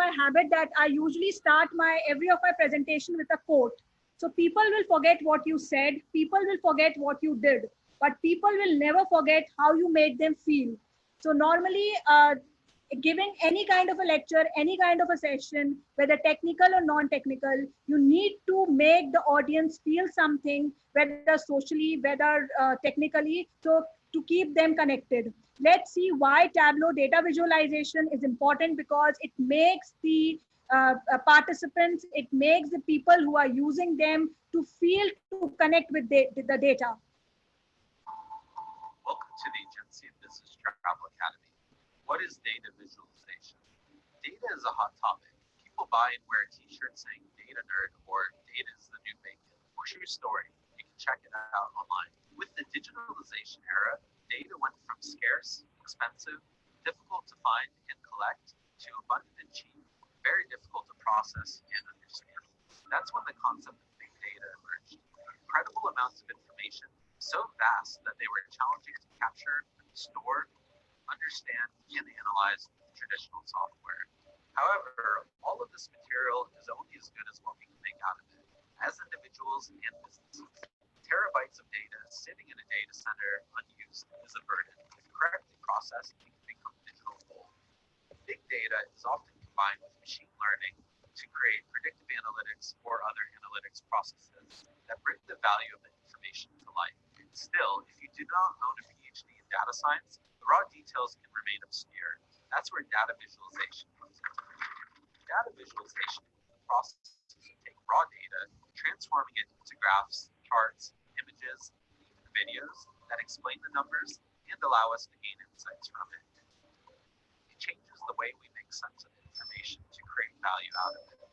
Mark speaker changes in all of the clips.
Speaker 1: my habit that I usually start every of my presentation with a quote. So people will forget what you said, people will forget what you did, but people will never forget how you made them feel. So normally, giving any kind of a lecture, any kind of a session, whether technical or non-technical, you need to make the audience feel something, whether socially, whether technically, so to keep them connected. Let's see why Tableau data visualization is important, because it makes the participants, it makes the people who are using them to feel to connect with the data.
Speaker 2: Welcome to the Agency Business Travel Academy. What is data visualization? Data is a hot topic. People buy and wear a t-shirt saying data nerd or data is the new bacon. True story. You can check it out online. With the digitalization era, data went from scarce, expensive, difficult to find and collect, to abundant and cheap, very difficult to process and understand. That's when the concept of big data emerged. Incredible amounts of information, so vast that they were challenging to capture, store, understand, and analyze with traditional software. However, all of this material is only as good as what we can make out of it. As individuals and businesses, terabytes of data sitting in a data center unused is a burden. If correctly processed, it can become digital gold. Big data is often combined with machine learning to create predictive analytics or other analytics processes that bring the value of the information to life. Still, if you do not own a PhD in data science, the raw details can remain obscure. That's where data visualization comes into play. Data visualization is the process of taking raw data, transforming it into graphs, charts, images, and even videos that explain the numbers and allow us to gain insights from it. It changes the way we make sense of information to create value out of it,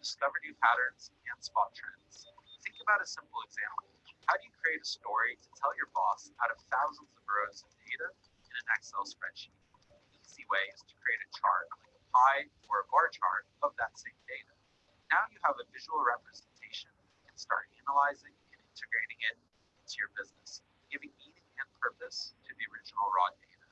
Speaker 2: discover new patterns, and spot trends. Think about a simple example. How do you create a story to tell your boss out of thousands of rows of data in an Excel spreadsheet? An easy way is to create a chart, like a pie or a bar chart of that same data. Now you have a visual representation and start analyzing and integrating it into your business, giving meaning and purpose to the original raw data.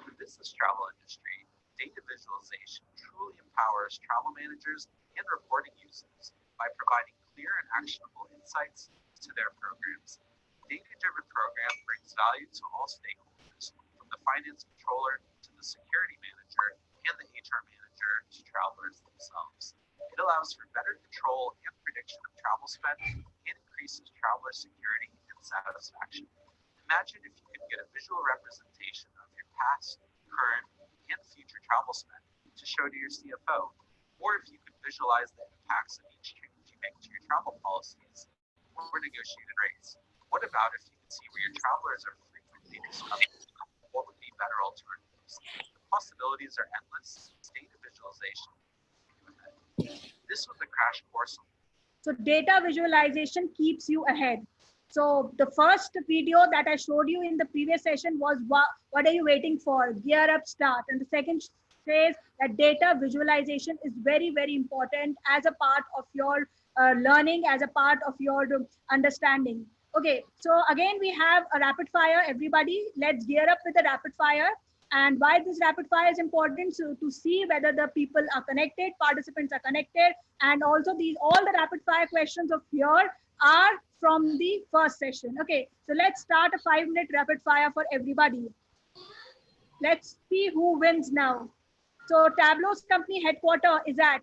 Speaker 2: In the business travel industry, data visualization truly empowers travel managers and reporting users by providing clear and actionable insights to their programs. Data-driven program brings value to all stakeholders, from the finance controller to the security manager and the HR manager to travelers themselves. It allows for better control and prediction of travel spend and increases traveler security and satisfaction. Imagine if you could get a visual representation of your past, current, and future travel spend to show to your CFO, or if you could visualize the impacts of each change you make to your travel policies or negotiated rates. What about if you could see where your travelers are frequently disrupted? What would be better alternatives? The possibilities are endless. Data visualization. This was the crash course.
Speaker 1: So data visualization keeps you ahead. So the first video that I showed you in the previous session was what are you waiting for? Gear up, start. And the second says that data visualization is very, very important as a part of your learning, as a part of your understanding. Okay, so again, we have a rapid fire. Everybody, let's gear up with the rapid fire. And why this rapid fire is important, so to see whether the people are connected, participants are connected, and also all the rapid fire questions of here are from the first session. Okay, so let's start a 5-minute rapid fire for everybody. Let's see who wins now. So Tableau's company headquarter is at?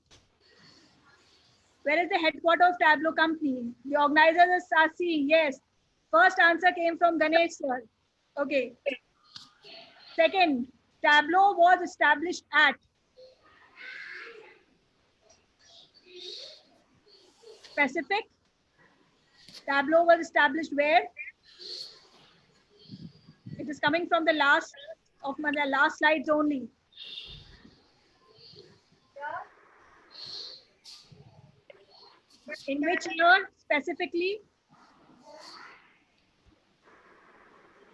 Speaker 1: Where is the headquarter of Tableau company? The organizers are Sasi, yes. First answer came from Ganesh sir. Okay. Second, Tableau was established at? Specific. Tableau was established where? It is coming from the last of my last slides only. In which year specifically?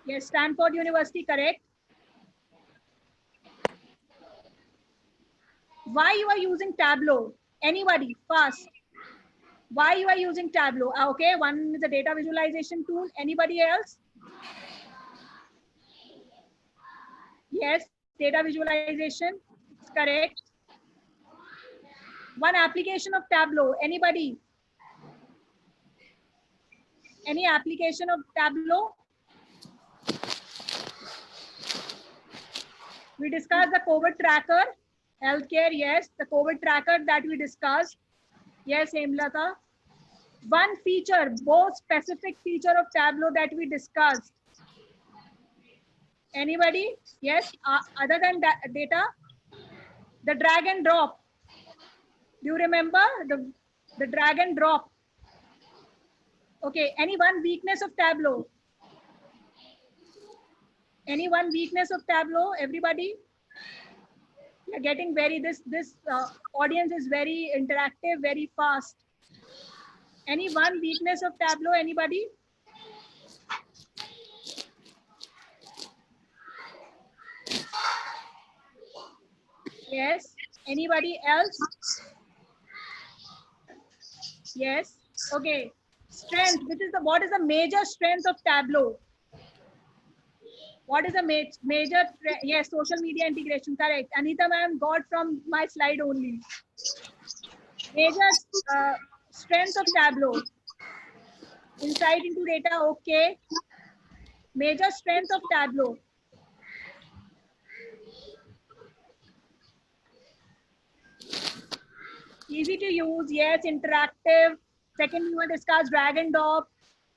Speaker 1: Yes, Stanford University, correct. Why you are using Tableau? Anybody, fast. Why you are using Tableau? Okay, one is a data visualization tool. Anybody else? Yes, data visualization is correct. One application of Tableau. Anybody? Any application of Tableau? We discussed the COVID tracker, healthcare, yes, the COVID tracker that we discussed. Yes, Hemlata. One feature, more specific feature of Tableau that we discussed. Anybody? Yes, other than that data? The drag and drop. Do you remember the drag and drop? Okay, any one weakness of Tableau? Any one weakness of Tableau, everybody? You're getting very, this audience is very interactive, very fast. Any one weakness of Tableau, anybody? Yes. Anybody else? Yes. Okay. Strength. This is what is the major strength of Tableau? What is the major? Yes, social media integration. Correct. Anita ma'am got from my slide only. Major strength of Tableau. Insight into data. Okay. Major strength of Tableau. Easy to use. Yes. Interactive. Second, we will discuss drag and drop.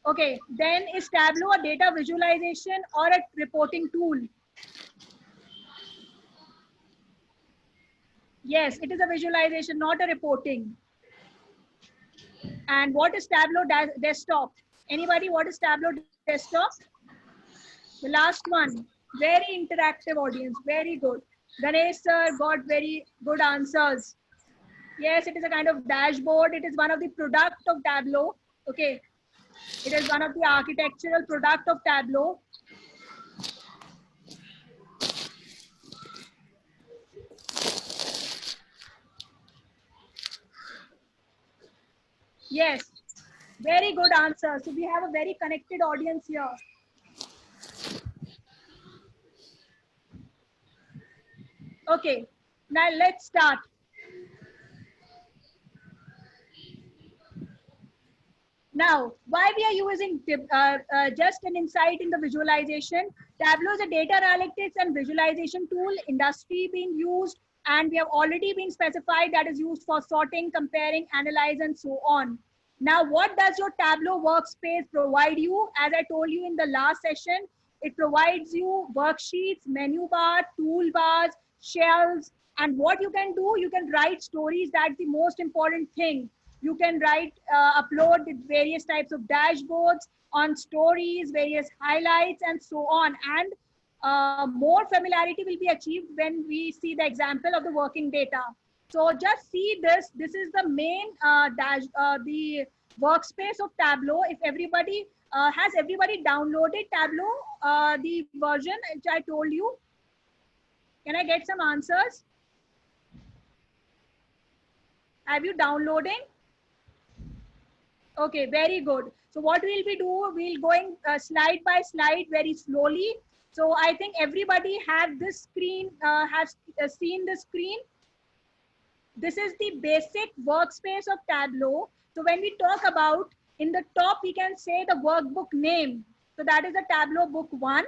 Speaker 1: Okay, then is Tableau a data visualization or a reporting tool? Yes, it is a visualization, not a reporting. And what is Tableau desktop? Anybody, what is Tableau desktop? The last one, very interactive audience, very good. Ganesh sir got very good answers. Yes, it is a kind of dashboard. It is one of the product of Tableau. Okay. It is one of the architectural product of Tableau. Yes, very good answer. So we have a very connected audience here. Okay, now let's start. Now, why we are using just an insight in the visualization? Tableau is a data analytics and visualization tool, industry being used, and we have already been specified that is used for sorting, comparing, analyze, and so on. Now, what does your Tableau workspace provide you? As I told you in the last session, it provides you worksheets, menu bar, toolbars, shelves, and what you can do, you can write stories. That's the most important thing. You can write, upload with various types of dashboards on stories, various highlights, and so on. And more familiarity will be achieved when we see the example of the working data. So just see this. This is the main the workspace of Tableau. If everybody has everybody downloaded Tableau, the version which I told you. Can I get some answers? Have you downloading? Okay, very good. So what we'll be doing, we'll going slide by slide very slowly. So I think everybody has this screen, has seen the screen. This is the basic workspace of Tableau. So when we talk about, in the top, we can say the workbook name. So that is the Tableau book 1.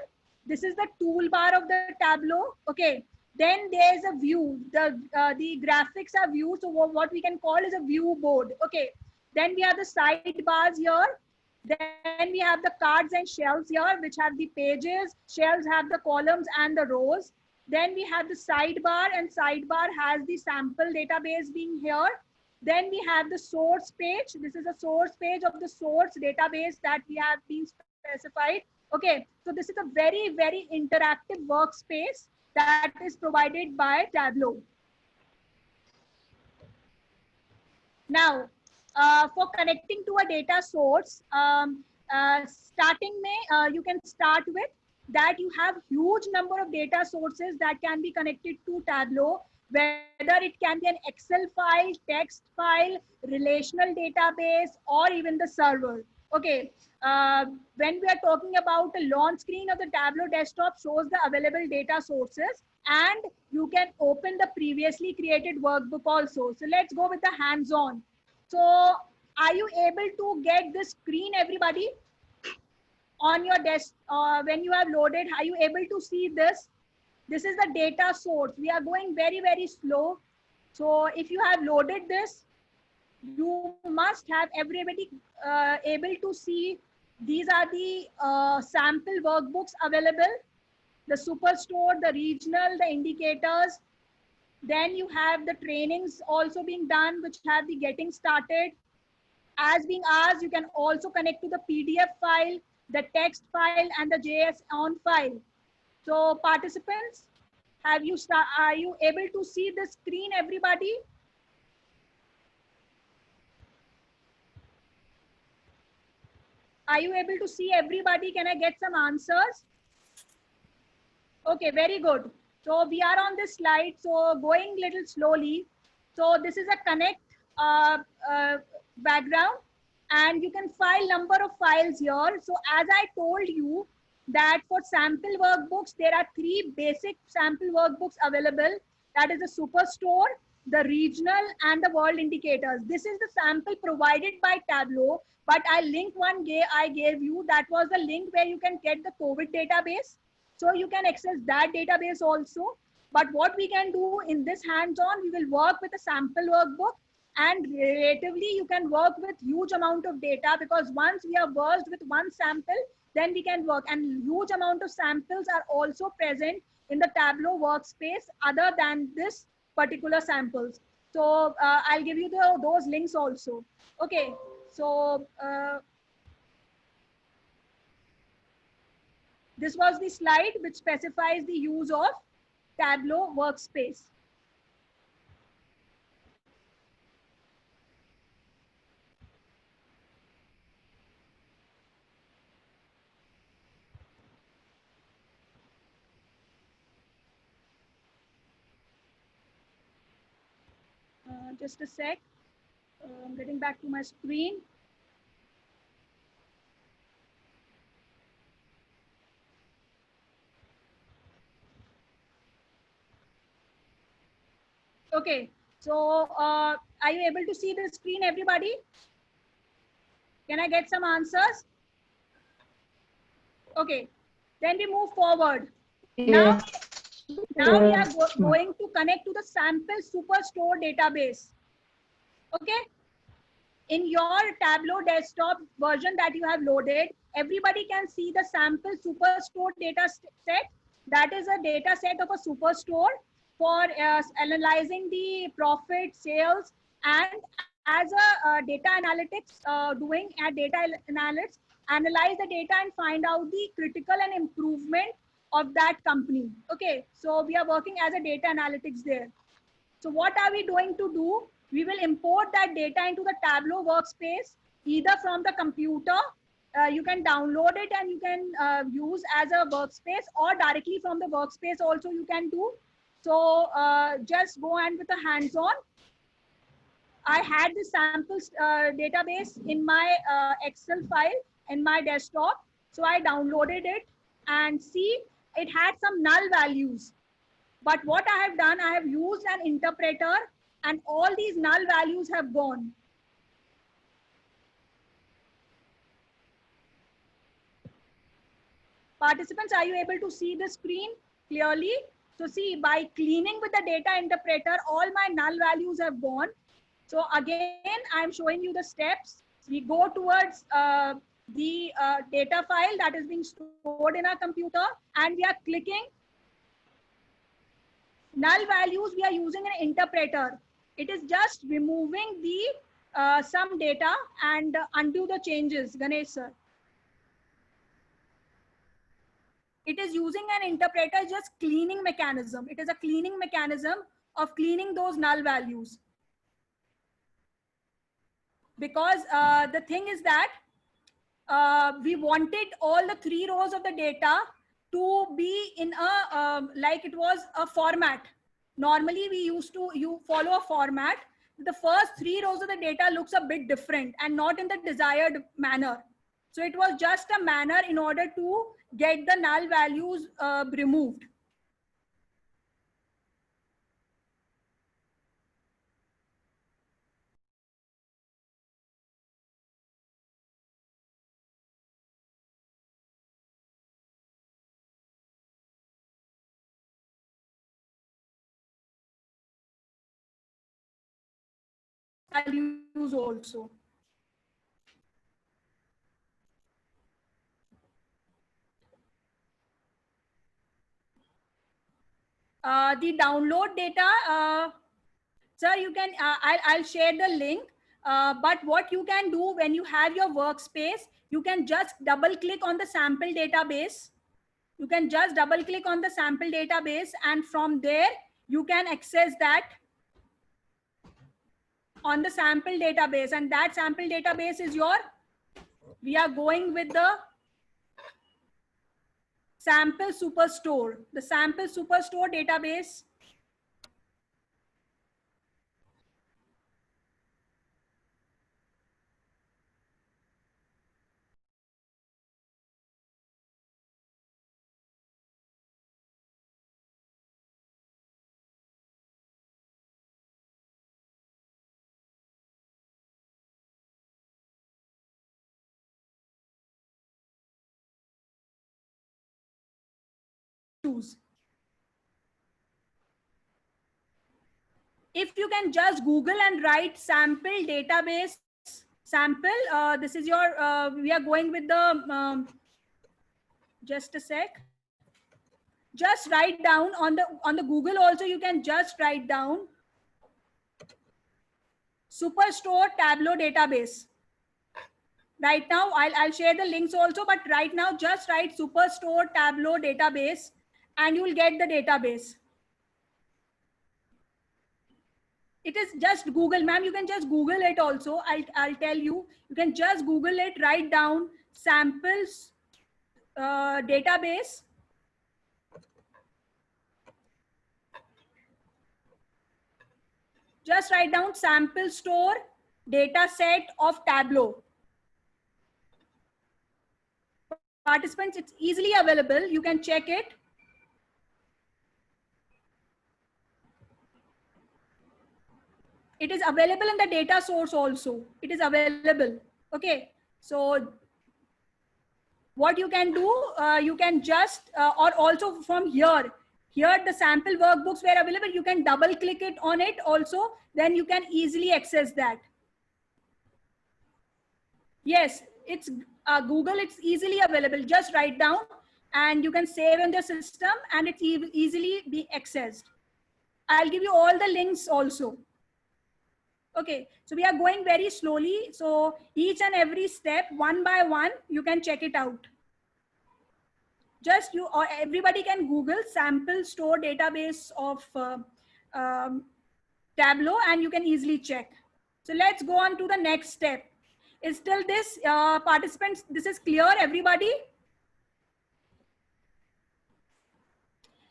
Speaker 1: This is the toolbar of the Tableau. Okay. Then there's a view. The graphics are view. So what we can call is a view board. Okay. Then we have the sidebars here. Then we have the cards and shelves here, which have the pages. Shelves have the columns and the rows. Then we have the sidebar, and sidebar has the sample database being here. Then we have the source page. This is a source page of the source database that we have been specified. Okay, so this is a very, very interactive workspace that is provided by Tableau. Now, for connecting to a data source, starting you can start with that you have huge number of data sources that can be connected to Tableau, whether it can be an Excel file, text file, relational database, or even the server. Okay, when we are talking about the launch screen of the Tableau desktop shows the available data sources, and you can open the previously created workbook also. So let's go with the hands-on. So are you able to get this screen, everybody, on your desk? When you have loaded, are you able to see this? This is the data source. We are going very, very slow. So if you have loaded this, you must have everybody able to see. These are the sample workbooks available, the superstore, the regional, the indicators. Then you have the trainings also being done, which have the getting started. As being asked, you can also connect to the PDF file, the text file, and the JSON file. So participants, are you able to see the screen, everybody? Are you able to see everybody? Can I get some answers? Okay, very good. So we are on this slide, so going little slowly. So this is a connect uh, uh, background, and you can file number of files here. So as I told you that for sample workbooks, there are 3 basic sample workbooks available. That is the Superstore, the regional, and the world indicators. This is the sample provided by Tableau, but I linked one I gave you. That was the link where you can get the COVID database. So you can access that database also. But what we can do in this hands-on, we will work with a sample workbook, and relatively you can work with huge amount of data, because once we are versed with one sample, then we can work, and huge amount of samples are also present in the Tableau workspace other than this particular samples. So I'll give you those links also. Okay, so this was the slide which specifies the use of Tableau workspace. Just a sec. I'm getting back to my screen. Okay, so are you able to see the screen, everybody? Can I get some answers? Okay, then we move forward.
Speaker 3: Yes.
Speaker 1: Now we are going to connect to the sample superstore database. Okay, in your Tableau desktop version that you have loaded, everybody can see the sample superstore data set. That is a data set of a superstore for analyzing the profit, sales, and as a data analytics doing at data analysts, analyze the data and find out the critical and improvement of that company. Okay, so we are working as a data analytics there. So what are we going to do? We will import that data into the Tableau workspace, either from the computer, you can download it and you can use as a workspace, or directly from the workspace also you can do. So just go and with the hands-on. I had the samples database in my Excel file in my desktop. So I downloaded it and see it had some null values. But what I have done, I have used an interpreter and all these null values have gone. Participants, are you able to see the screen clearly? So see, by cleaning with the data interpreter, all my null values have gone. So again, I'm showing you the steps. We go towards the data file that is being stored in our computer, and we are clicking null values. We are using an interpreter. It is just removing the some data and undo the changes. Ganesh sir. It is using an interpreter, just cleaning mechanism. It is a cleaning mechanism of cleaning those null values. Because the thing is that we wanted all the 3 rows of the data to be in a like it was a format. Normally we used to follow a format. The first 3 rows of the data looks a bit different and not in the desired manner. So it was just a manner in order to get the null values removed. Values also. The download data, sir, you can, I'll share the link. But what you can do when you have your workspace, you can just double click on the sample database. You can just double click on the sample database, and from there you can access that on the sample database. And that sample database is your, we are going with the sample superstore, the sample superstore database. Choose. If you can just Google and write sample database sample, this is your, we are going with the, just a sec. Just write down on the Google also, you can just write down Superstore Tableau database. Right now, I'll share the links also, but right now just write Superstore Tableau database and you will get the database. It is just Google, ma'am. You can just Google it also. I'll tell you. You can just Google it, write down samples database. Just write down sample store data set of Tableau. Participants, it's easily available. You can check it. It is available in the data source also. It is available. Okay. So what you can do, you can just, or also from here, the sample workbooks were available. You can double click it on it also. Then you can easily access that. Yes, it's Google. It's easily available. Just write down and you can save in the system and it's easily be accessed. I'll give you all the links also. Okay, so we are going very slowly. So each and every step, one by one, you can check it out. Just you or everybody can Google sample store database of Tableau and you can easily check. So let's go on to the next step. Is still this, participants, this is clear, everybody?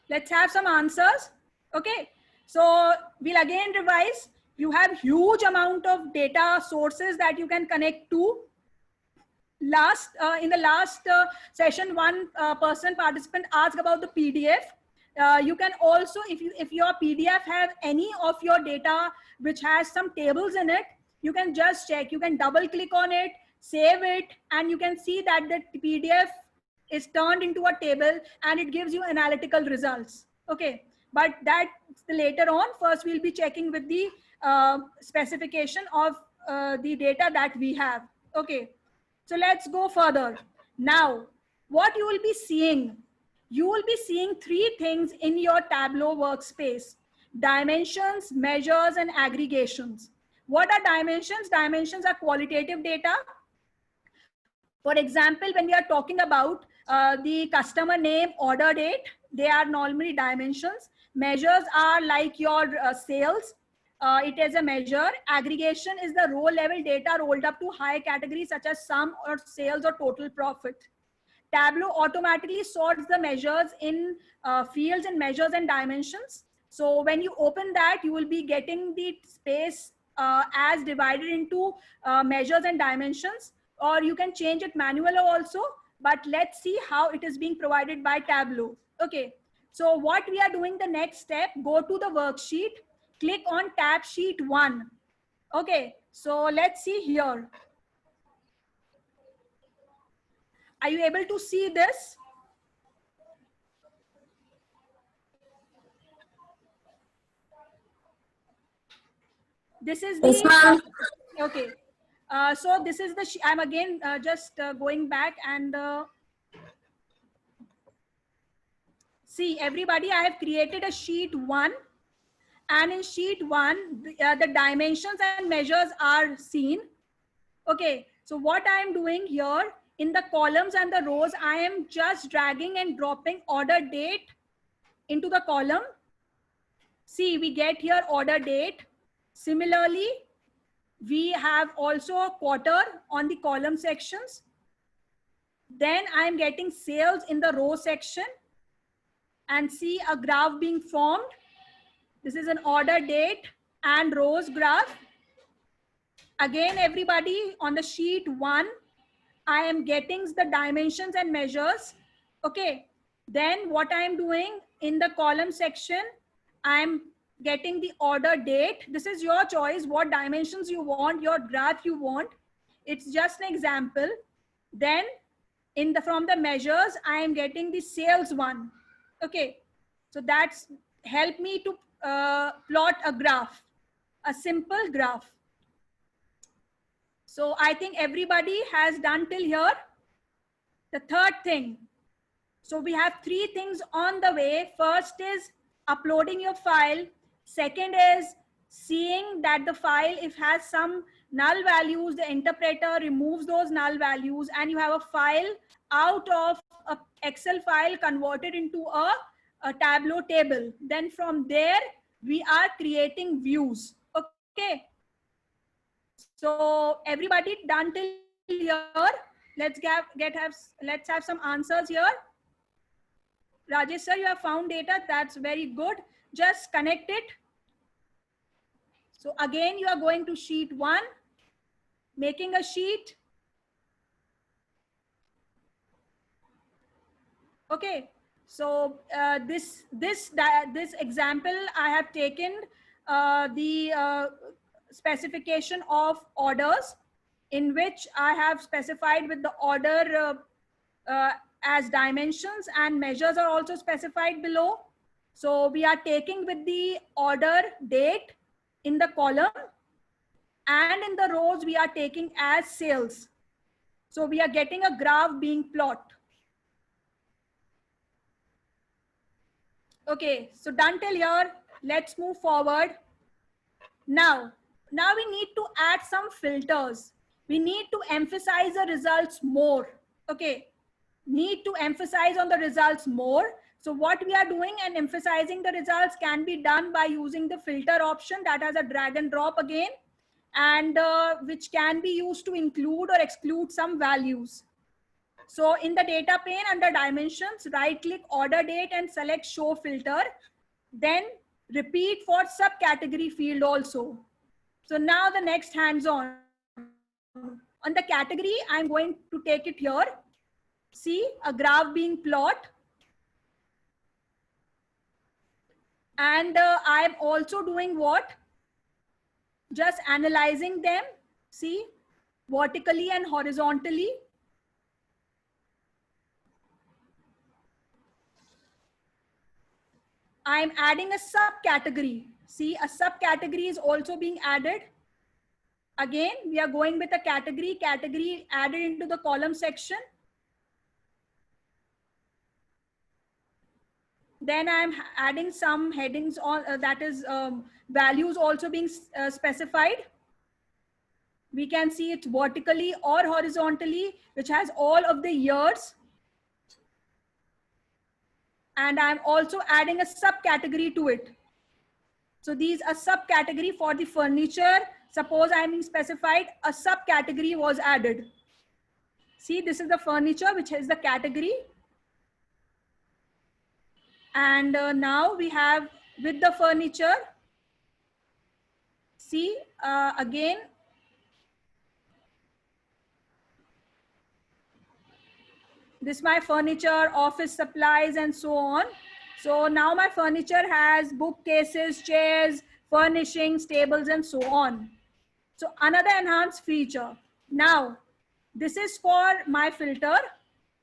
Speaker 1: Let's have some answers. Okay, so we'll again revise. You have huge amount of data sources that you can connect to. In the last session, one participant asked about the PDF. You can also, if your PDF have any of your data which has some tables in it, you can just check. You can double click on it, save it, and you can see that the PDF is turned into a table and it gives you analytical results. Okay, but that's later on. First, we'll be checking with the specification of the data that we have. Okay, so let's go further. Now, what you will be seeing, you will be seeing three things in your Tableau workspace: dimensions, measures, and aggregations. What are dimensions? Dimensions are qualitative data. For example, when we are talking about the customer name, order date, they are normally dimensions. Measures are like your sales. It is a measure. Aggregation is the row level data rolled up to high categories such as sum or sales or total profit. Tableau automatically sorts the measures in fields and measures and dimensions. So when you open that, you will be getting the space as divided into measures and dimensions. or you can change it manually also, but let's see how it is being provided by Tableau. Okay, so what we are doing, the next step, go to the worksheet, click on tab sheet 1. Okay, so let's see here. Are you able to see this? This is
Speaker 3: Yes,
Speaker 1: the,
Speaker 3: ma'am.
Speaker 1: okay. So this is the, I'm again just going back and see everybody, I have created a sheet 1, and in sheet 1, the dimensions and measures are seen. Okay, so what I am doing here in the columns and the rows, I am just dragging and dropping order date into the column. See, we get here order date. Similarly, we have also a quarter on the column sections. Then I am getting sales in the row section, and see a graph being formed. This is an order date and rows graph. Again, everybody, on the sheet 1, I am getting the dimensions and measures. Okay. Then what I am doing in the column section, I am getting the order date. This is your choice, what dimensions you want, your graph you want. It's just an example. Then in the, from the measures, I am getting the sales one. Okay. So that's help me to plot a graph, a simple graph. So I think everybody has done till here. The third thing. So we have 3 things on the way. First is uploading your file. Second is seeing that the file, if has some null values, the interpreter removes those null values, and you have a file out of a Excel file converted into a Tableau table. Then from there, we are creating views. Okay. So everybody done till here. Let's have some answers here. Rajesh sir, you have found data. That's very good. Just connect it. So again, you are going to sheet 1, making a sheet. Okay. So this example, I have taken the specification of orders, in which I have specified with the order as dimensions, and measures are also specified below. So we are taking with the order date in the column, and in the rows we are taking as sales. So we are getting a graph being plot. Okay, so done till here. Let's move forward. Now we need to add some filters. We need to emphasize the results more. Okay, need to emphasize on the results more. So what we are doing and emphasizing the results can be done by using the filter option that has a drag and drop again, and which can be used to include or exclude some values. So in the data pane under dimensions, right click order date and select show filter. Then repeat for subcategory field also. So now the next hands-on. On the category, I'm going to take it here. See a graph being plot. And I'm also doing what? Just analyzing them. See, vertically and horizontally. I'm adding a subcategory. See, a subcategory is also being added. Again, we are going with a category added into the column section. Then I'm adding some headings on, that is values also being specified. We can see it vertically or horizontally, which has all of the years. And I'm also adding a subcategory to it. So these are subcategory for the furniture. Suppose I'm being specified, a subcategory was added. See, this is the furniture, which is the category. And now we have with the furniture. See, again, This is my furniture, office supplies, and so on. So now my furniture has bookcases, chairs, furnishings, tables, and so on. So another enhanced feature. Now, this is for my filter.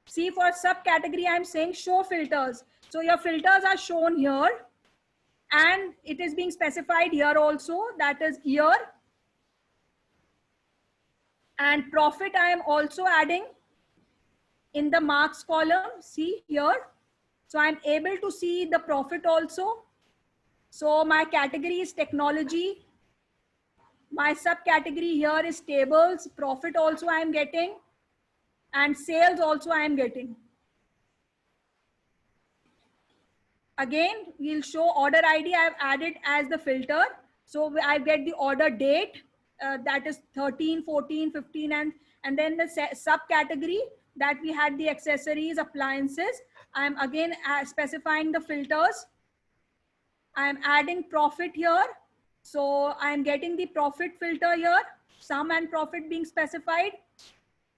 Speaker 1: See, for subcategory, I'm saying show filters. So your filters are shown here, and it is being specified here also, that is year. And profit I am also adding in the marks column. See here. So I'm able to see the profit also. So my category is technology. My subcategory here is tables. Profit also I am getting, and sales also I am getting. Again, we'll show order ID I have added as the filter. So I get the order date, that is 13, 14, 15, and then the subcategory that we had the accessories, appliances. I'm again specifying the filters. I'm adding profit here. So I'm getting the profit filter here, sum and profit being specified.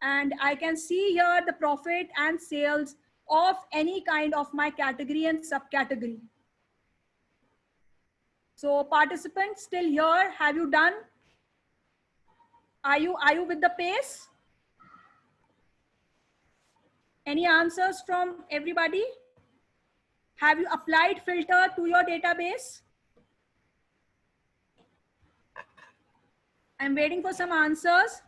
Speaker 1: And I can see here the profit and sales of any kind of my category and subcategory. So participants still here, have you done? Are you with the pace? Any answers from everybody? Have you applied filter to your database? I'm waiting for some answers.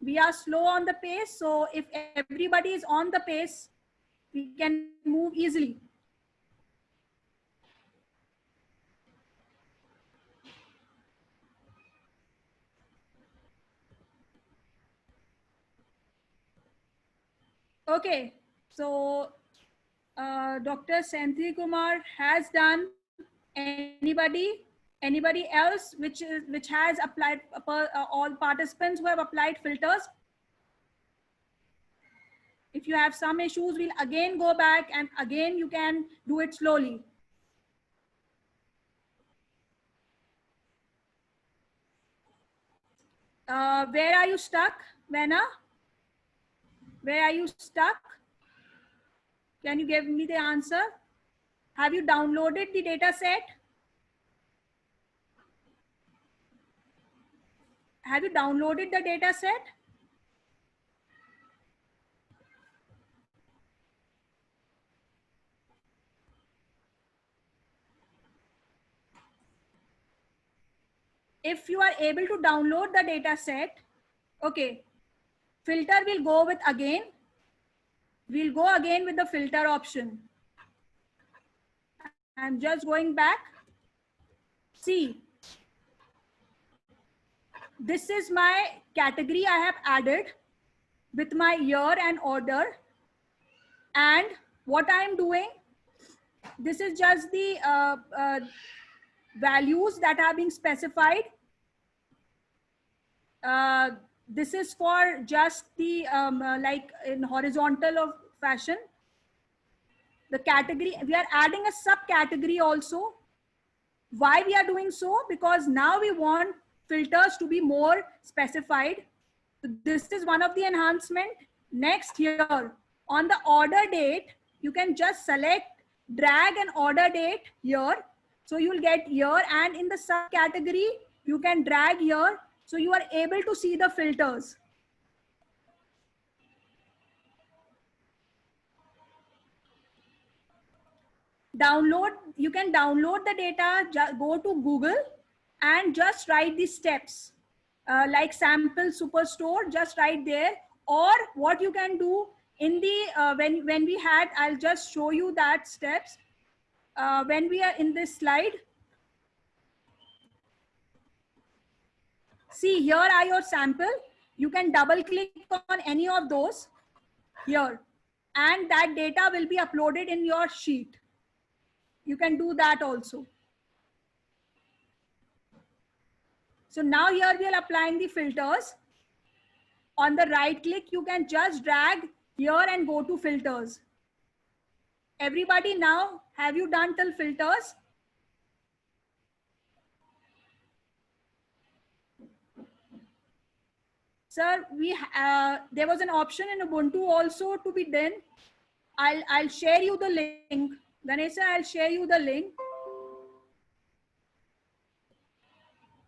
Speaker 1: We are slow on the pace. So if everybody is on the pace, we can move easily. Okay, so Dr. Senthi Kumar has done. Anybody else which has applied, all participants who have applied filters? If you have some issues, we'll again go back and again you can do it slowly. Where are you stuck, Vena? Where are you stuck? Can you give me the answer? Have you downloaded the data set? Have you downloaded the data set? If you are able to download the data set, okay, filter will go with again. We'll go again with the filter option. I'm just going back. See, this is my category I have added with my year and order. And what I'm doing, this is just the values that are being specified. This is for just the like in horizontal of fashion. The category, we are adding a subcategory also. Why we are doing so? Because now we want filters to be more specified. This is one of the enhancement. Next, here on the order date, you can just select, drag an order date here. So you will get year, and in the subcategory, you can drag here. So you are able to see the filters. Download, you can download the data, go to Google and just write the steps like sample superstore, just write there. Or what you can do in the when we had, I'll just show you that steps when we are in this slide. See, here are your sample. You can double click on any of those here, and that data will be uploaded in your sheet. You can do that also. So now here we are applying the filters. On the right click, you can just drag here and go to filters. Everybody now, have you done till filters? Sir, there was an option in Ubuntu also to be done. I'll share you the link. Ganesha, I'll share you the link.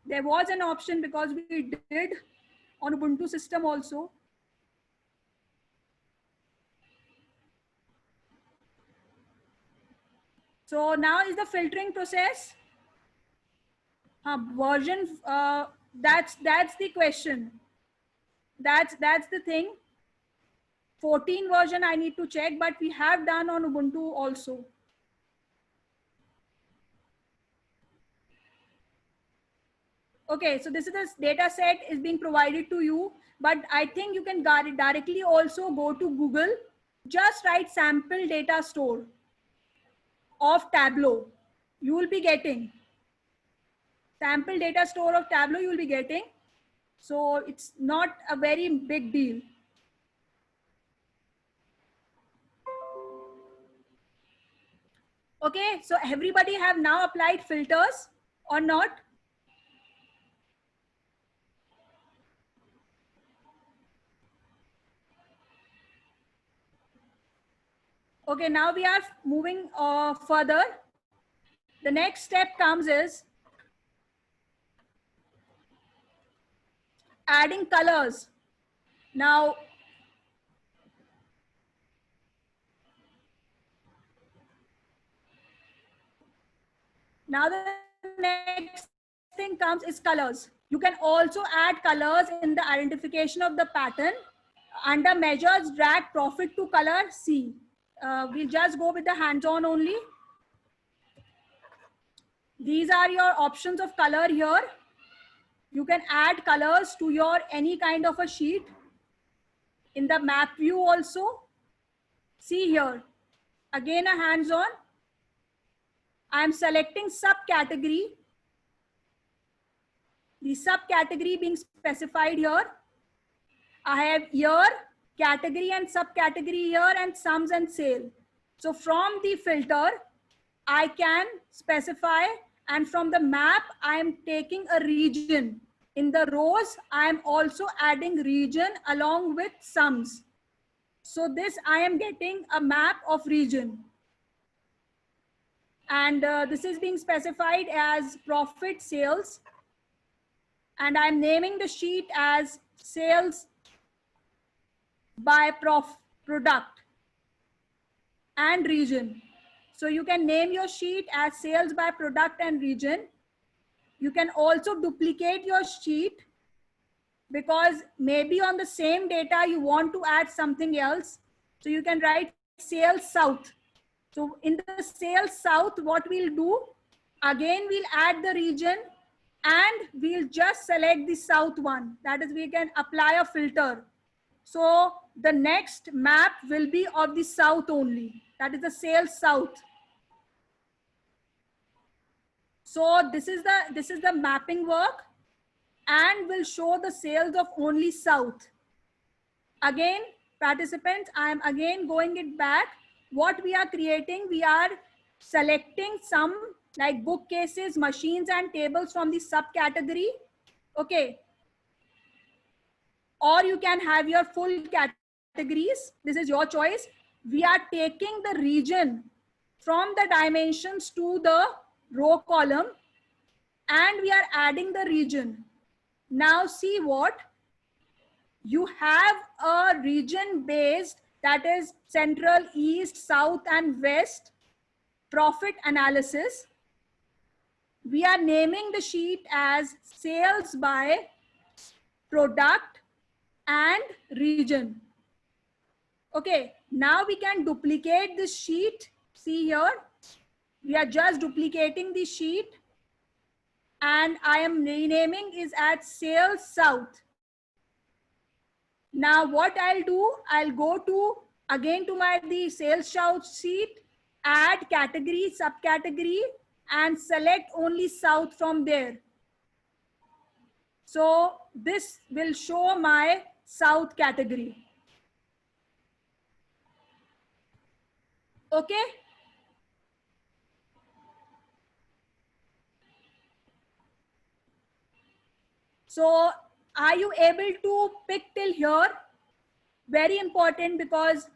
Speaker 1: There was an option because we did on Ubuntu system also. So now is the filtering process. Version, that's the question. That's the thing. 14 version I need to check, but we have done on Ubuntu also. Okay, so this is the data set is being provided to you, but I think you can directly also go to Google, just write sample data store of Tableau. You will be getting sample data store of Tableau, you will be getting. So it's not a very big deal. Okay, so everybody have now applied filters or not? Okay, now we are moving further. The next step comes is adding colors. Now, the next thing comes is colors. You can also add colors in the identification of the pattern. Under measures, drag profit to color C. We'll just go with the hands-on only. These are your options of color here. You can add colors to your any kind of a sheet. In the map view also, see here, again a hands-on. I am selecting subcategory. The subcategory being specified here. I have year, category and subcategory here, and sums and sale. So from the filter, I can specify, and from the map, I am taking a region. In the rows, I am also adding region along with sums. So this I am getting a map of region. And this is being specified as profit sales. And I'm naming the sheet as sales by product and region. So you can name your sheet as sales by product and region. You can also duplicate your sheet because maybe on the same data you want to add something else. So you can write sales south. So in the sales south, what we'll do, again, we'll add the region and we'll just select the south one. That is, we can apply a filter. So the next map will be of the south only. That is the sales south. So this is the mapping work, and will show the sales of only south. Again, participants, I am again going it back. What we are creating, we are selecting some like bookcases, machines and tables from the subcategory. Okay. Or you can have your full categories. This is your choice. We are taking the region from the dimensions to the row column, and we are adding the region. Now see what? You have a region based, that is central, east, south and west profit analysis. We are naming the sheet as sales by product and region. Okay, now we can duplicate this sheet. See here, we are just duplicating the sheet, and I am renaming is at sales south. Now what I'll do, I'll go to again to the sales south sheet, add category, subcategory, and select only south from there. So this will show my south category. Okay. So Are you able to pick till here? Very important, because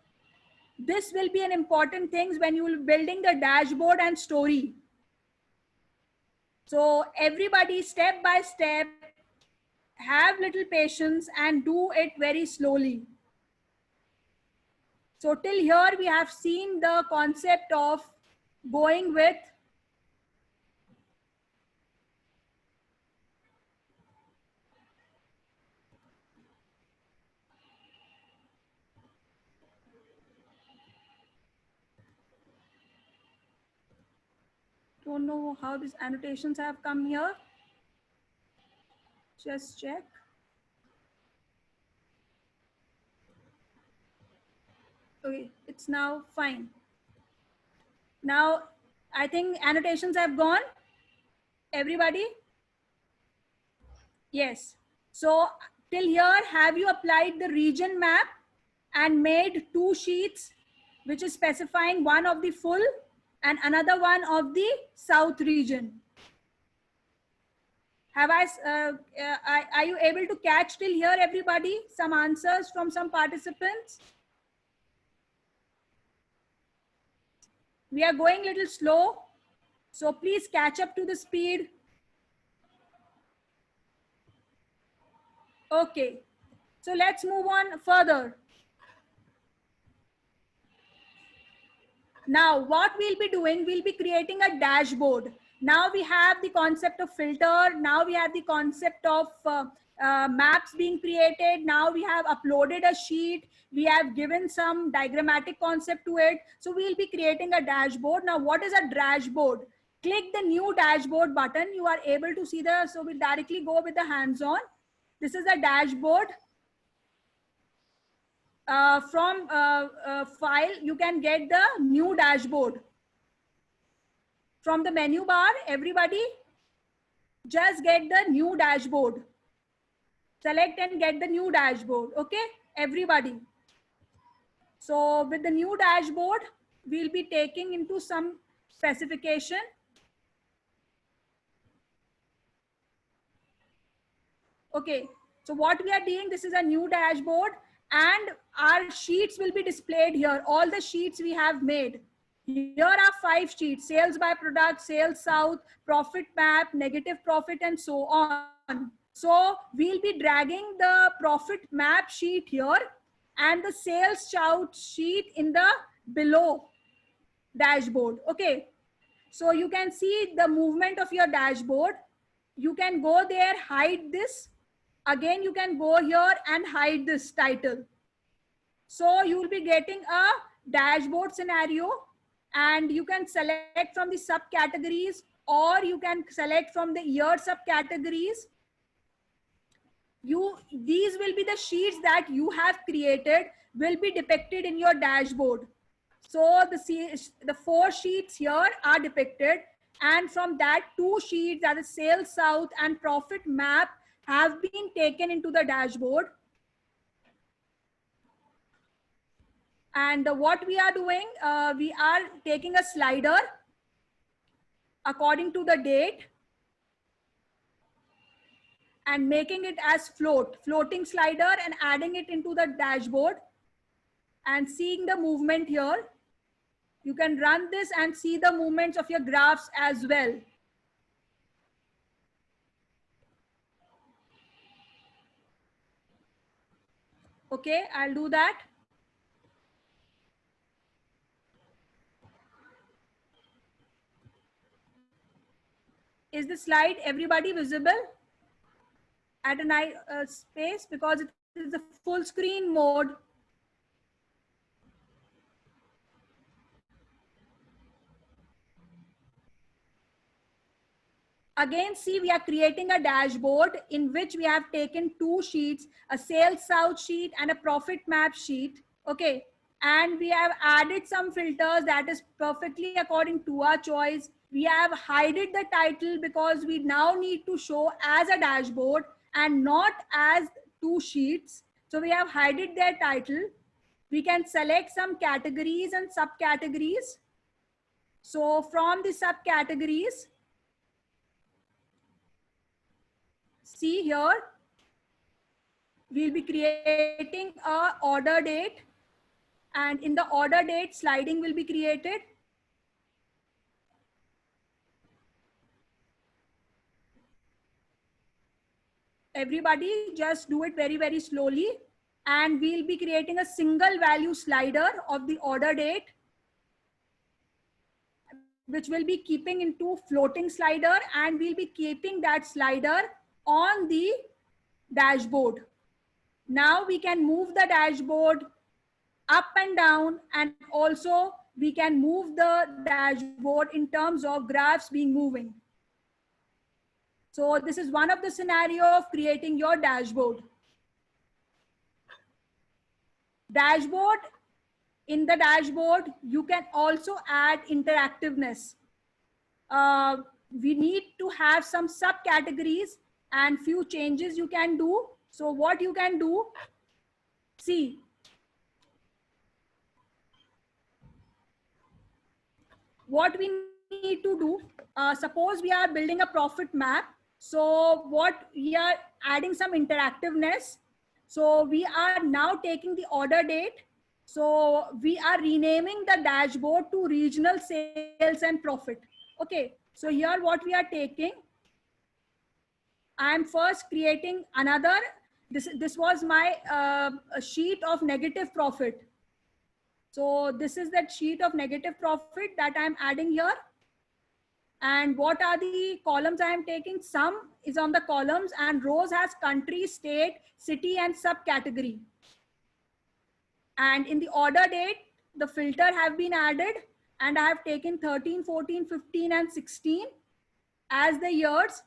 Speaker 1: this will be an important thing when you will building the dashboard and story. So everybody, step by step, have little patience and do it very slowly. So till here we have seen the concept of going with don't know how these annotations have come here. Just check. Okay, it's now fine. Now, I think annotations have gone. Everybody? Yes. So till here, have you applied the region map and made 2 sheets, which is specifying one of the full and another one of the south region? Have are you able to catch till here, everybody? Some answers from some participants? We are going a little slow, so please catch up to the speed. Okay, so let's move on further. Now, what we'll be doing, we'll be creating a dashboard. Now we have the concept of filter. Now we have the concept of maps being created. Now we have uploaded a sheet. We have given some diagrammatic concept to it. So we'll be creating a dashboard. Now, what is a dashboard? Click the new dashboard button. You are able to see the, so we'll directly go with the hands-on. This is a dashboard. From file, you can get the new dashboard. From the menu bar, everybody, just get the new dashboard. Select and get the new dashboard, okay, everybody. So with the new dashboard, we'll be taking into some specification. Okay, so what we are doing, this is a new dashboard and our sheets will be displayed here. All the sheets we have made. Here are 5 sheets: sales by product, sales south, profit map, negative profit, and so on. So we'll be dragging the profit map sheet here and the sales south sheet in the below dashboard. Okay, so you can see the movement of your dashboard. You can go there, hide this. Again, you can go here and hide this title. So you will be getting a dashboard scenario, and you can select from the subcategories or you can select from the year subcategories. These will be the sheets that you have created, will be depicted in your dashboard. So the 4 sheets here are depicted, and from that 2 sheets, that is sales south and profit map, have been taken into the dashboard. And what we are doing, we are taking a slider according to the date and making it as floating slider, and adding it into the dashboard and seeing the movement here. You can run this and see the movements of your graphs as well. Okay, I'll do that. Is the slide, everybody, visible at a nice space? Because it is the full screen mode. Again, see, we are creating a dashboard in which we have taken 2 sheets, a sales south sheet and a profit map sheet. Okay, and we have added some filters that is perfectly according to our choice. We have hidden the title because we now need to show as a dashboard and not as 2 sheets. So we have hidden their title. We can select some categories and subcategories. So from the subcategories, see here, we'll be creating a order date, and in the order date sliding will be created. Everybody just do it very, very slowly. And we'll be creating a single value slider of the order date, which will be keeping into floating slider, and we'll be keeping that slider on the dashboard. Now we can move the dashboard up and down, and also we can move the dashboard in terms of graphs being moving. So this is one of the scenario of creating your dashboard. In the dashboard, you can also add interactiveness. We need to have some subcategories and few changes you can do. So what you can do, see, what we need to do, suppose we are building a profit map. So what we are adding some interactiveness. So we are now taking the order date. So we are renaming the dashboard to regional sales and profit. Okay. So here what we are taking, I am first creating another, this was my sheet of negative profit. So this is that sheet of negative profit that I am adding here. And what are the columns I am taking? Sum is on the columns, and rows has country, state, city, and subcategory. And in the order date, the filter have been added, and I have taken 13, 14, 15, and 16 as the years.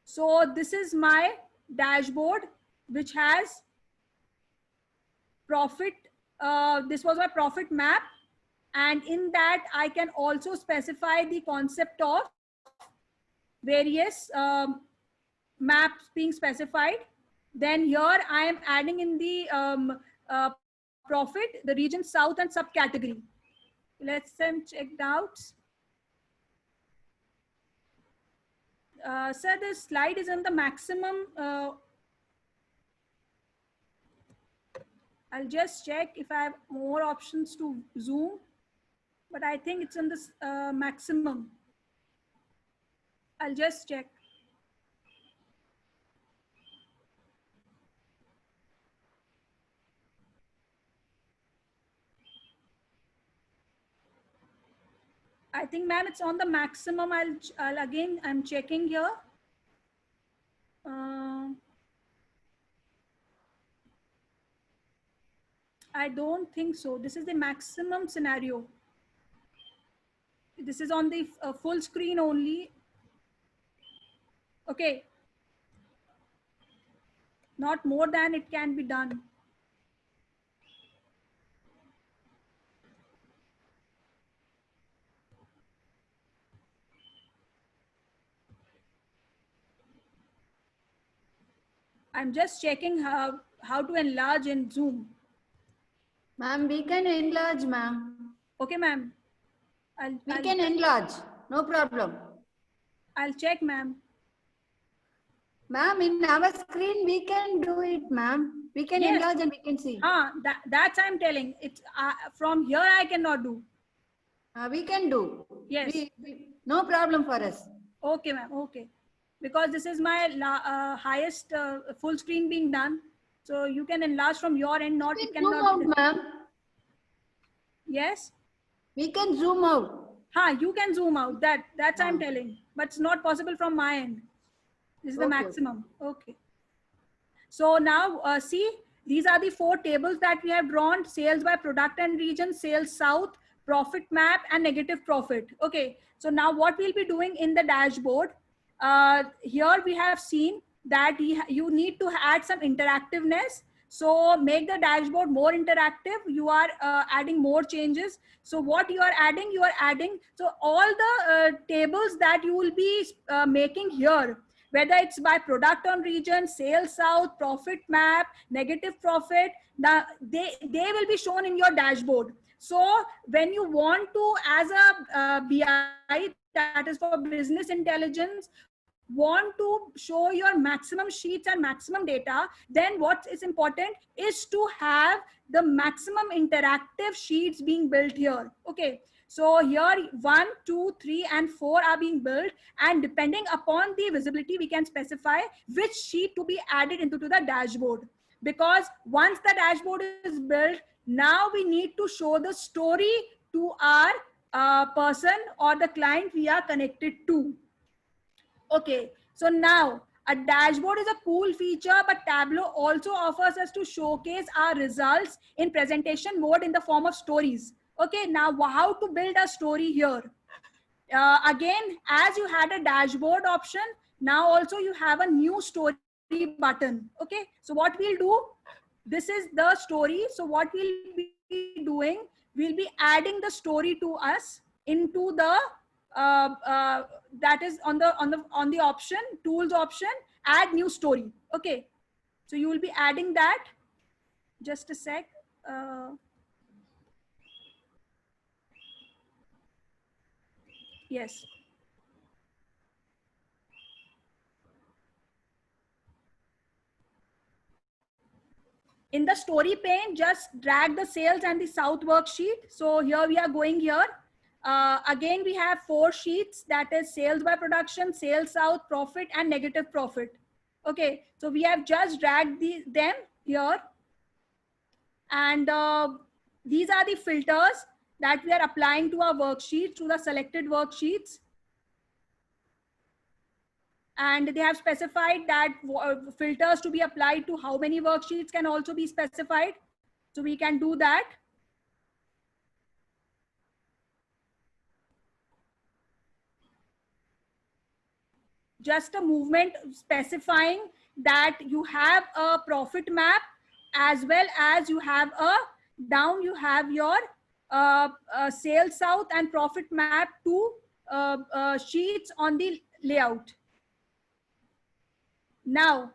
Speaker 1: So this is my dashboard, which has profit. This was my profit map. And in that, I can also specify the concept of various maps being specified. Then here I am adding in the profit, the region south and subcategory. Let's check out. Sir, the slide is on the maximum. I'll just check if I have more options to zoom, but I think it's on this maximum. I'll just check. I think, ma'am, it's on the maximum. I'll again, I'm checking here. I don't think so. This is the maximum scenario. This is on the full screen only. Okay. Not more than it can be done. I'm just checking how to enlarge in Zoom.
Speaker 3: Ma'am, we can enlarge, ma'am.
Speaker 1: Okay, ma'am.
Speaker 3: We can enlarge. No problem.
Speaker 1: I'll check, ma'am.
Speaker 3: Ma'am, in our screen, we can do it, ma'am. We can enlarge and we can see.
Speaker 1: That's I'm telling. It's from here I cannot do.
Speaker 3: We can do.
Speaker 1: Yes.
Speaker 3: No problem for us.
Speaker 1: Okay, ma'am. Okay. Because this is my highest full screen being done. So you can enlarge from your end, not
Speaker 3: We
Speaker 1: it
Speaker 3: can zoom
Speaker 1: cannot.
Speaker 3: out, ma'am.
Speaker 1: Yes.
Speaker 3: We can zoom out.
Speaker 1: You can zoom out. That's I'm telling. But it's not possible from my end. This is the maximum. Okay. So now see, these are the 4 tables that we have drawn: sales by product and region, sales south, profit map, and negative profit. Okay. So now what we'll be doing in the dashboard, here we have seen that you need to add some interactiveness. So make the dashboard more interactive. You are adding more changes. So what you are adding, so all the tables that you will be making here, whether it's by product on region, sales south, profit map, negative profit, they will be shown in your dashboard. So when you want to, as a BI, that is for business intelligence, want to show your maximum sheets and maximum data, then what is important is to have the maximum interactive sheets being built here. Okay, so here 1, 2, 3, and 4 are being built, and depending upon the visibility, we can specify which sheet to be added into the dashboard. Because once the dashboard is built, now we need to show the story to our person or the client we are connected to. Okay, so now a dashboard is a cool feature, but Tableau also offers us to showcase our results in presentation mode in the form of stories. Okay, now how to build a story here? Again, as you had a dashboard option, now also you have a new story button. Okay, so what we'll do, this is the story. So what we'll be doing, we'll be adding the story to us into the that is on the option, tools option, add new story. Okay, so you will be adding that. Just a sec. Yes. In the story pane, just drag the sales and the South worksheet. So here we are going here. Again, we have 4 sheets, that is sales by production, sales South, profit, and negative profit. Okay, so we have just dragged them here. And these are the filters that we are applying to our worksheets, to the selected worksheets. And they have specified that filters to be applied to how many worksheets can also be specified. So we can do that. Just a movement specifying that you have a profit map, as well as you have a down, you have your sales South and profit map to sheets on the layout. Now,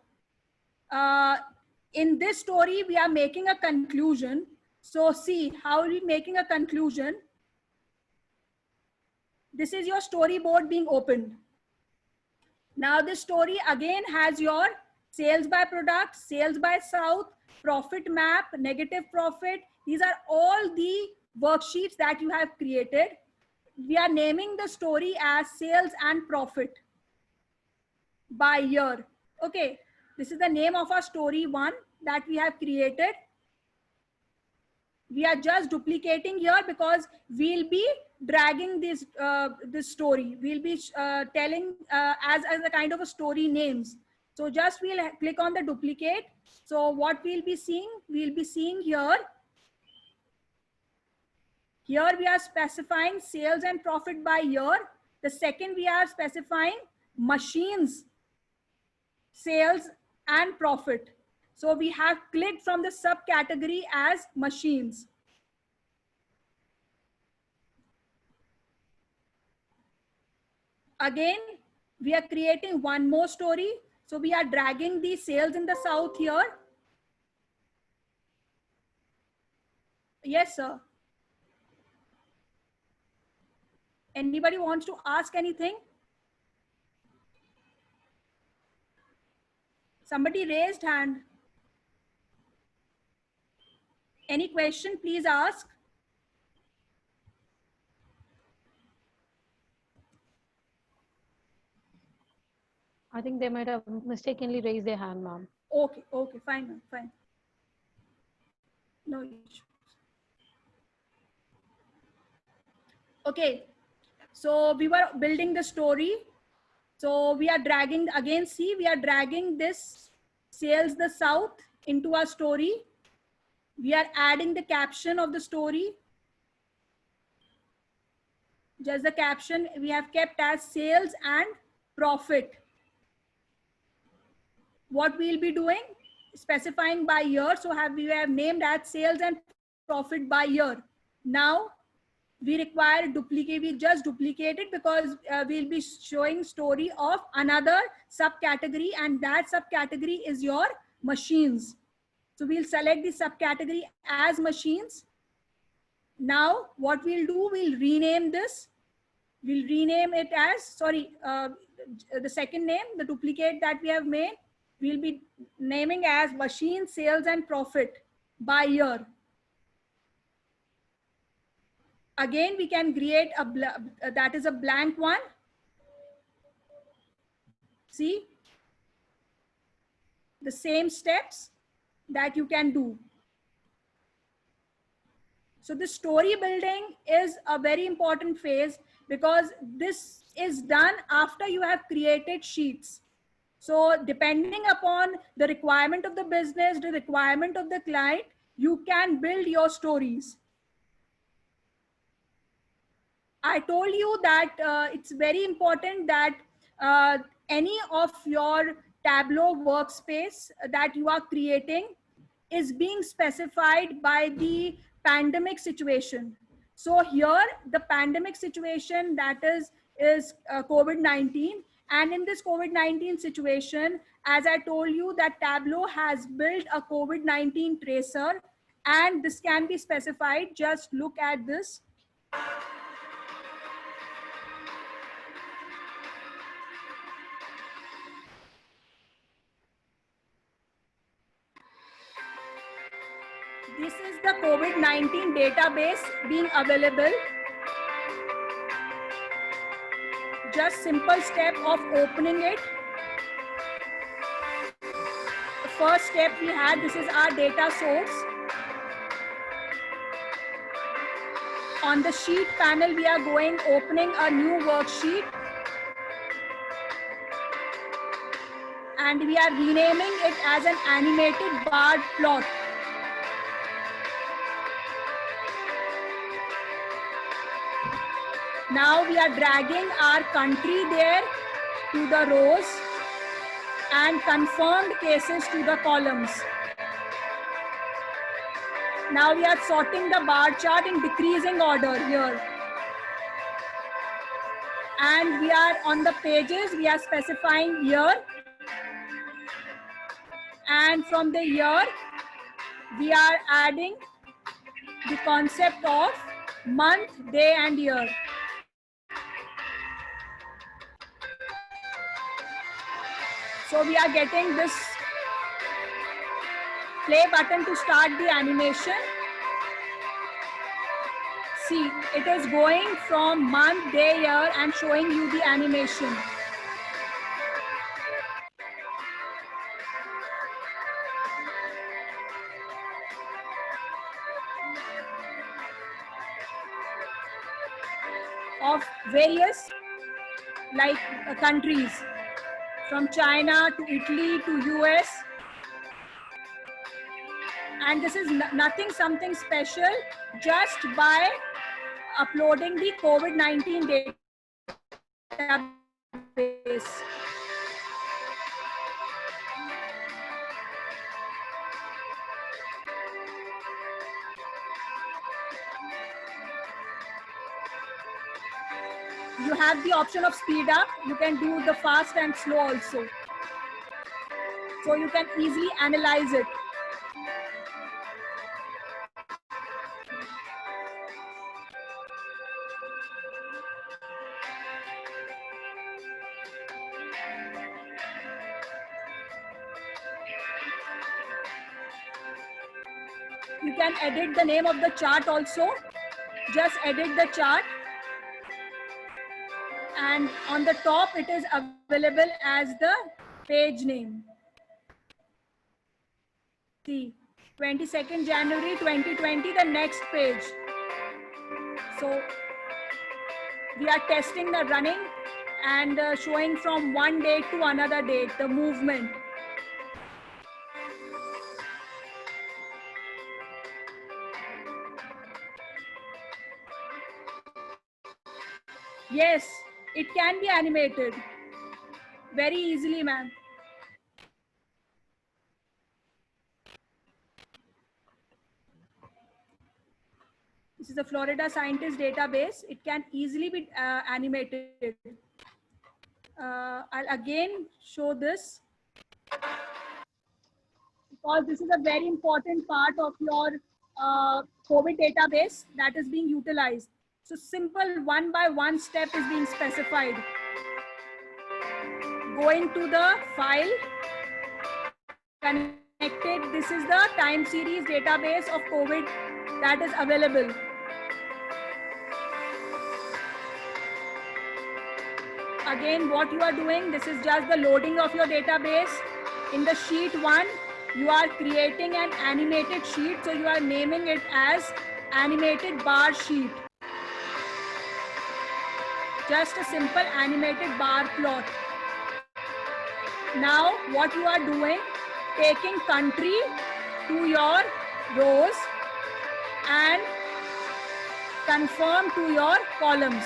Speaker 1: in this story, we are making a conclusion. So see, how are we making a conclusion? This is your storyboard being opened. Now this story again has your sales by product, sales by South, profit map, negative profit. These are all the worksheets that you have created. We are naming the story as sales and profit by year. Okay, this is the name of our story 1 that we have created. We are just duplicating here because we'll be dragging this this story. We'll be telling as a kind of a story names. So just we'll click on the duplicate. So what we'll be seeing here. Here we are specifying sales and profit by year. The second we are specifying machines, sales and profit. So we have clicked from the subcategory as machines. Again, we are creating one more story. So we are dragging the sales in the South here. Yes, sir. Anybody wants to ask anything? Somebody raised hand. Any question, please ask.
Speaker 4: I think they might have mistakenly raised their hand, ma'am.
Speaker 1: Okay, okay, fine, ma'am, fine. No issues. Okay, so we were building the story. So we are dragging, again, see, we are dragging this sales the South into our story. We are adding the caption of the story. Just the caption we have kept as sales and profit. What we'll be doing, specifying by year. So we have named as sales and profit by year. Now we require duplicate. We just duplicate it because we'll be showing story of another subcategory, and that subcategory is your machines. So we'll select the subcategory as machines. Now what we'll do, we'll rename this. We'll rename it as, sorry, the second name, the duplicate that we have made, we'll be naming as machine sales and profit by year. Again, we can create that is a blank one. See, the same steps that you can do. So the story building is a very important phase, because this is done after you have created sheets. So depending upon the requirement of the business, the requirement of the client, you can build your stories. I told you that it's very important that any of your Tableau workspace that you are creating is being specified by the pandemic situation. So here, the pandemic situation, that is COVID-19. And in this COVID-19 situation, as I told you, that Tableau has built a COVID-19 tracer, and this can be specified. Just look at this. This is the COVID-19 database being available. Just simple step of opening it. The first step we had, this is our data source. On the sheet panel, we are opening a new worksheet. And we are renaming it as an animated bar plot. Now we are dragging our country there to the rows and confirmed cases to the columns. Now we are sorting the bar chart in decreasing order here. And we are on the pages, we are specifying year. And from the year, we are adding the concept of month, day, and year. So we are getting this play button to start the animation. See, it is going from month, day, year and showing you the animation. Of various countries, from China to Italy to US. And this is nothing something special, just by uploading the COVID-19 database. You have the option of speed up. You can do the fast and slow also. So you can easily analyze it. You can edit the name of the chart also. Just edit the chart. And on the top, it is available as the page name. See, 22nd January 2020, the next page. So we are testing the running and showing from one date to another date, the movement. Yes, it can be animated very easily, ma'am. This is the Florida Scientist database. It can easily be animated. I'll again show this, because this is a very important part of your COVID database that is being utilized. So simple one by one step is being specified. Going to the file, connected. This is the time series database of COVID that is available. Again, what you are doing, this is just the loading of your database. In the sheet 1, you are creating an animated sheet. So you are naming it as animated bar sheet. Just a simple animated bar plot. Now what you are doing, taking country to your rows and confirm to your columns.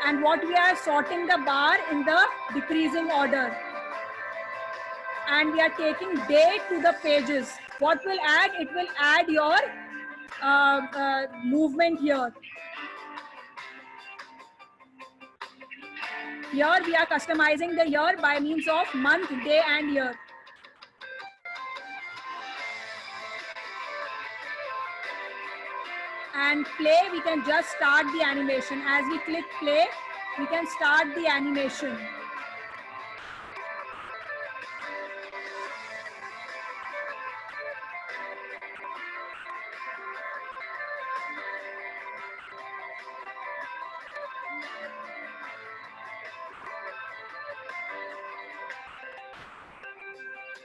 Speaker 1: And what we are sorting the bar in the decreasing order. And we are taking date to the pages. What will add? It will add your movement here. Here we are customizing the year by means of month, day and year. And play, we can just start the animation. As we click play, we can start the animation.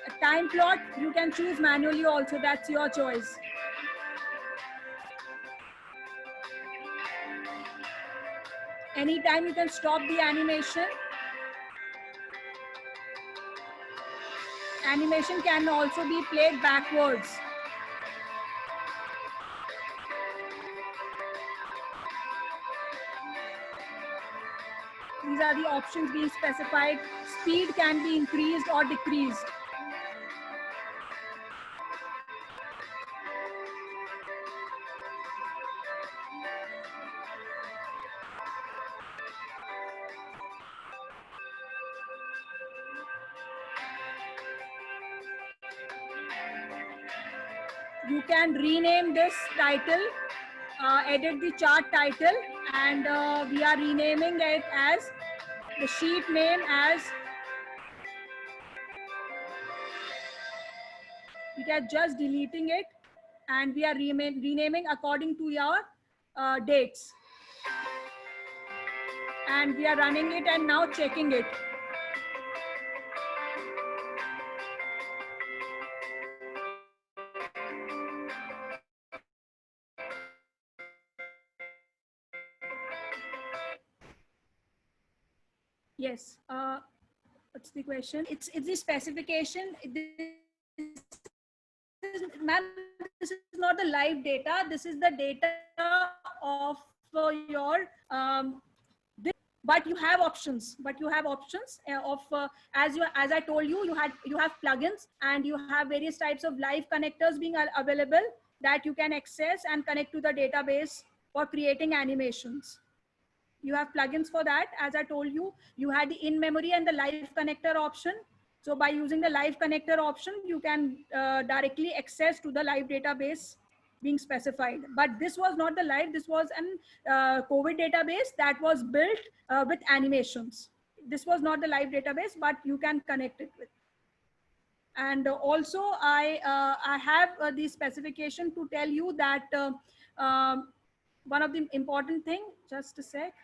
Speaker 1: A time plot, you can choose manually also, that's your choice. Anytime you can stop the animation. Animation can also be played backwards. These are the options being specified. Speed can be increased or decreased. You can rename this title, edit the chart title, and we are renaming it as the sheet name as, we are just deleting it and we are renaming according to your dates. And we are running it and now checking it. Yes. What's the question? It's the specification. Ma'am, this is not the live data. This is the data of your. But you have options. Of as I told you, you have plugins and you have various types of live connectors being available that you can access and connect to the database for creating animations. You have plugins for that. As I told you, you had the in-memory and the live connector option. So by using the live connector option, you can directly access to the live database being specified. But this was not the live, this was an COVID database that was built with animations. This was not the live database, but you can connect it with. And also I have the specification to tell you that one of the important thing, just a sec,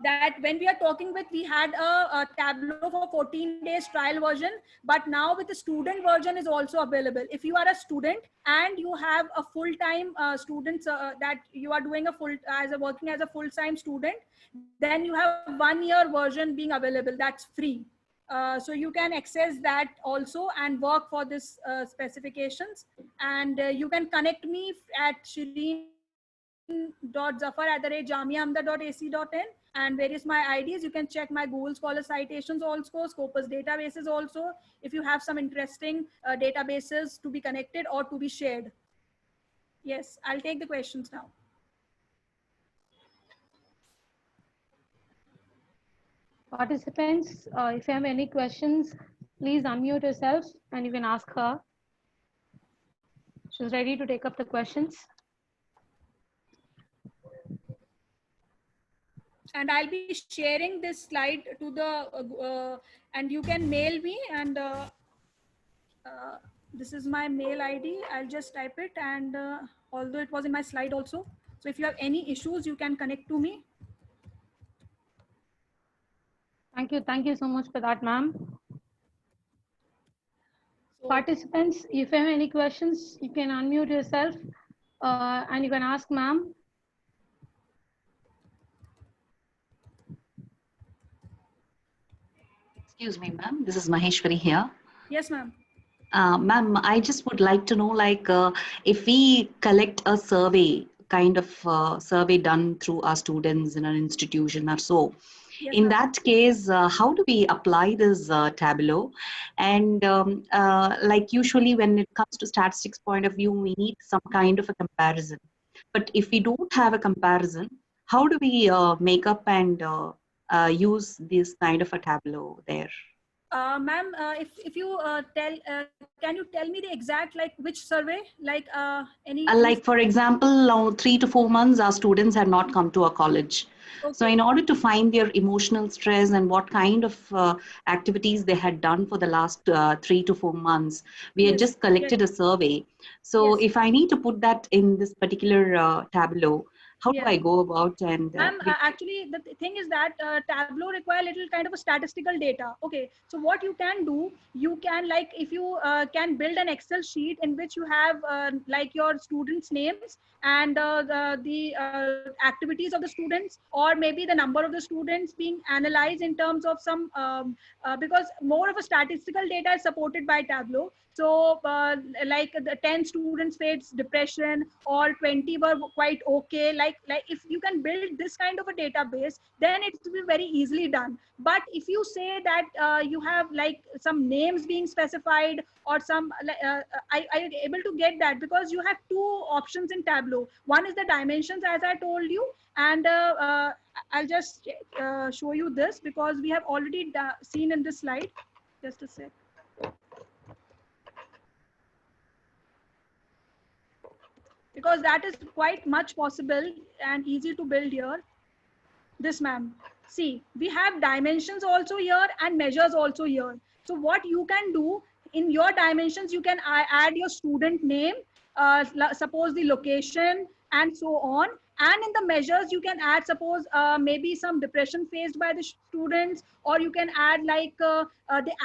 Speaker 1: that when we are talking with, we had a Tableau for 14 days trial version, but now with the student version is also available. If you are a student and you have a full-time students that you are doing working as a full-time student, then you have 1 year version being available, that's free. So you can access that also and work for this specifications. And you can connect me at shireen.zafar@jamiaahmedabad.ac.in, and various my IDs. You can check my Google Scholar citations also, Scopus databases also, if you have some interesting databases to be connected or to be shared. Yes, I'll take the questions now.
Speaker 4: Participants, if you have any questions, please unmute yourself and you can ask her. She's ready to take up the questions.
Speaker 1: And I'll be sharing this slide to the, and you can mail me, and this is my mail ID. I'll just type it, and although it was in my slide also. So if you have any issues, you can connect to me.
Speaker 4: Thank you so much for that, ma'am.
Speaker 1: So,
Speaker 4: Participants, if you have any questions, you can unmute yourself and you can ask ma'am.
Speaker 5: Excuse me, ma'am. This is Maheshwari here.
Speaker 1: yes, ma'am.
Speaker 5: Ma'am, I just would like to know, like, if we collect a survey, kind of survey done through our students in an institution or so,
Speaker 1: Yes,
Speaker 5: in
Speaker 1: ma'am.
Speaker 5: that case, how do we apply this Tableau? And like usually when it comes to statistics point of view, we need some kind of a comparison. But if we don't have a comparison, how do we make up and use this kind of a Tableau there?
Speaker 1: Ma'am, if you can you tell me the exact, like, which survey, like any
Speaker 5: Like, for example, now 3 to 4 months, our students had not come to our college.
Speaker 1: Okay.
Speaker 5: So in order to find their emotional stress and what kind of activities they had done for the last 3 to 4 months, we had
Speaker 1: Yes,
Speaker 5: just collected a survey. So
Speaker 1: Yes.
Speaker 5: if I need to put that in this particular Tableau, how do
Speaker 1: Yeah.
Speaker 5: I go about? And
Speaker 1: Ma'am, actually, the thing is that Tableau require little kind of a statistical data. Okay, so what you can do, you can, like, if you can build an Excel sheet in which you have like your students' names and the activities of the students, or maybe the number of the students being analyzed in terms of some, because more of a statistical data is supported by Tableau. So like the 10 students faced depression or 20 were quite okay. Like if you can build this kind of a database, then it will be very easily done. But if you say that you have like some names being specified or some, I able to get that, because you have two options in Tableau. One is the dimensions, as I told you, and I'll just show you this, because we have already seen in this slide. Just a sec. Because that is quite much possible and easy to build here. This, ma'am. See, we have dimensions also here and measures also here. So what you can do in your dimensions, you can add your student name, suppose the location, and so on. And in the measures, you can add, suppose maybe some depression faced by the students, or you can add like the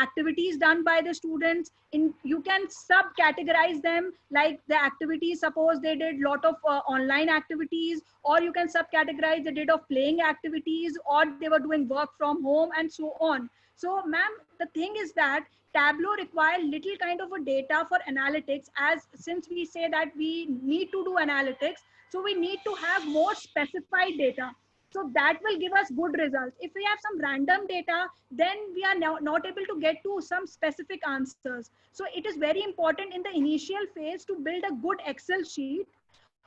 Speaker 1: activities done by the students. You can sub-categorize them, like the activities, suppose they did lot of online activities, or you can sub-categorize they did of playing activities, or they were doing work from home, and so on. So, ma'am, the thing is that Tableau require little kind of a data for analytics, as since we say that we need to do analytics, so we need to have more specified data. So that will give us good results. If we have some random data, then we are not able to get to some specific answers. So it is very important in the initial phase to build a good Excel sheet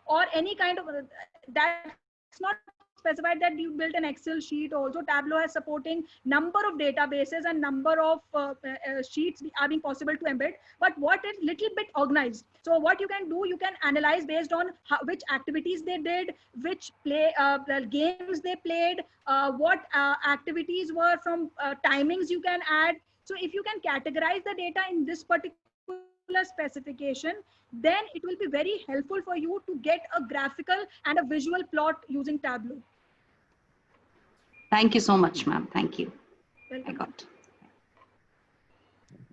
Speaker 1: or any kind of, that's not specified that you built an Excel sheet. Also, Tableau has supporting number of databases and number of sheets are being possible to embed. But what is little bit organized. So what you can do, you can analyze based on which activities they did, which games they played, what activities were from timings you can add. So if you can categorize the data in this particular specification, then it will be very helpful for you to get a graphical and a visual plot using Tableau.
Speaker 5: Thank you so much, ma'am. Thank you.
Speaker 1: Welcome.
Speaker 5: I got it.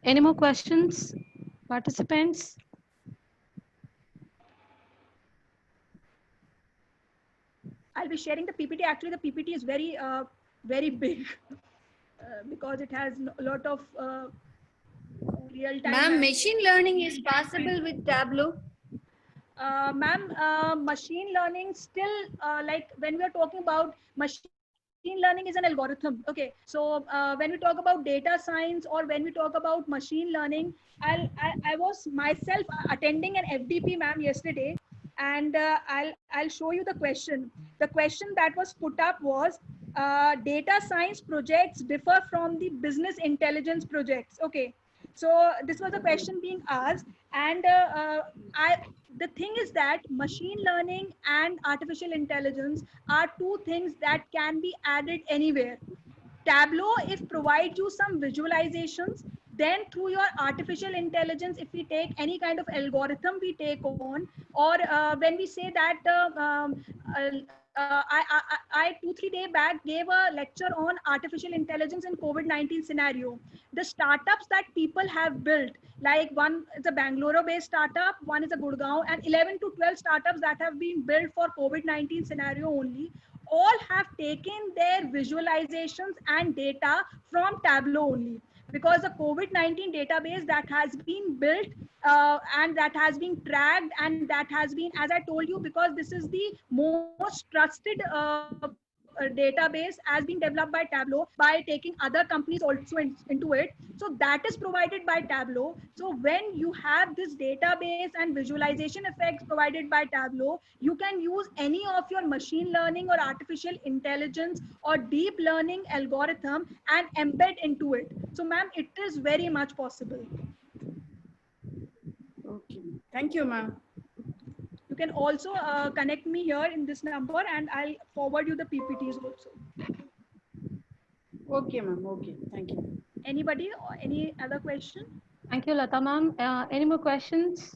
Speaker 4: Any more questions, participants?
Speaker 1: I'll be sharing the PPT. Actually, the PPT is very, very big because it has a lot of real-time.
Speaker 3: Ma'am, machine learning is possible with Tableau.
Speaker 1: Ma'am, machine learning still, like when we are talking about machine learning is an algorithm. Okay, so when we talk about data science or when we talk about machine learning, I was myself attending an FDP, ma'am, yesterday, and I'll show you the question. The question that was put up was, data science projects differ from the business intelligence projects. Okay, so this was a question being asked, and the thing is that machine learning and artificial intelligence are two things that can be added anywhere. Tableau, if provides you some visualizations, then through your artificial intelligence, if we take any kind of algorithm we take on, or when we say that I 2-3 days back gave a lecture on artificial intelligence in COVID-19 scenario. The startups that people have built, like one is a Bangalore-based startup, one is a Gurgaon, and 11 to 12 startups that have been built for COVID-19 scenario only, all have taken their visualizations and data from Tableau only, because the COVID-19 database that has been built and that has been tracked, and that has been, as I told you, because this is the most trusted database as being developed by Tableau by taking other companies also into it. So that is provided by Tableau. So when you have this database and visualization effects provided by Tableau, you can use any of your machine learning or artificial intelligence or deep learning algorithm and embed into it. So ma'am, it is very much possible.
Speaker 3: Okay. Thank you, ma'am.
Speaker 1: You can also connect me here in this number, and I'll forward you the PPTs also.
Speaker 3: Okay, ma'am. Okay. Thank you.
Speaker 1: Anybody or any other question?
Speaker 4: Thank you, Lata ma'am. Any more questions?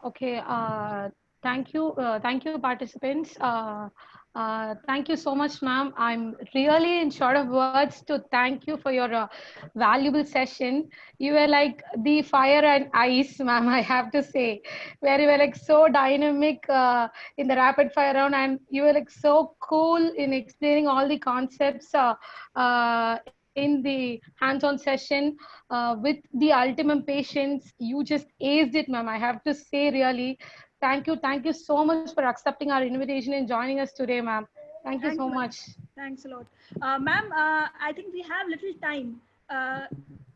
Speaker 4: Okay, thank you, participants. Thank you so much, ma'am. I'm really in short of words to thank you for your valuable session. You were like the fire and ice, ma'am, I have to say, where you were like so dynamic in the rapid fire round, and you were like so cool in explaining all the concepts in the hands-on session with the ultimate patience. You just aced it, ma'am. I have to say, really, thank you so much for accepting our invitation and joining us today, ma'am. Thank you so much.
Speaker 1: Thanks a lot. Ma'am, I think we have little time.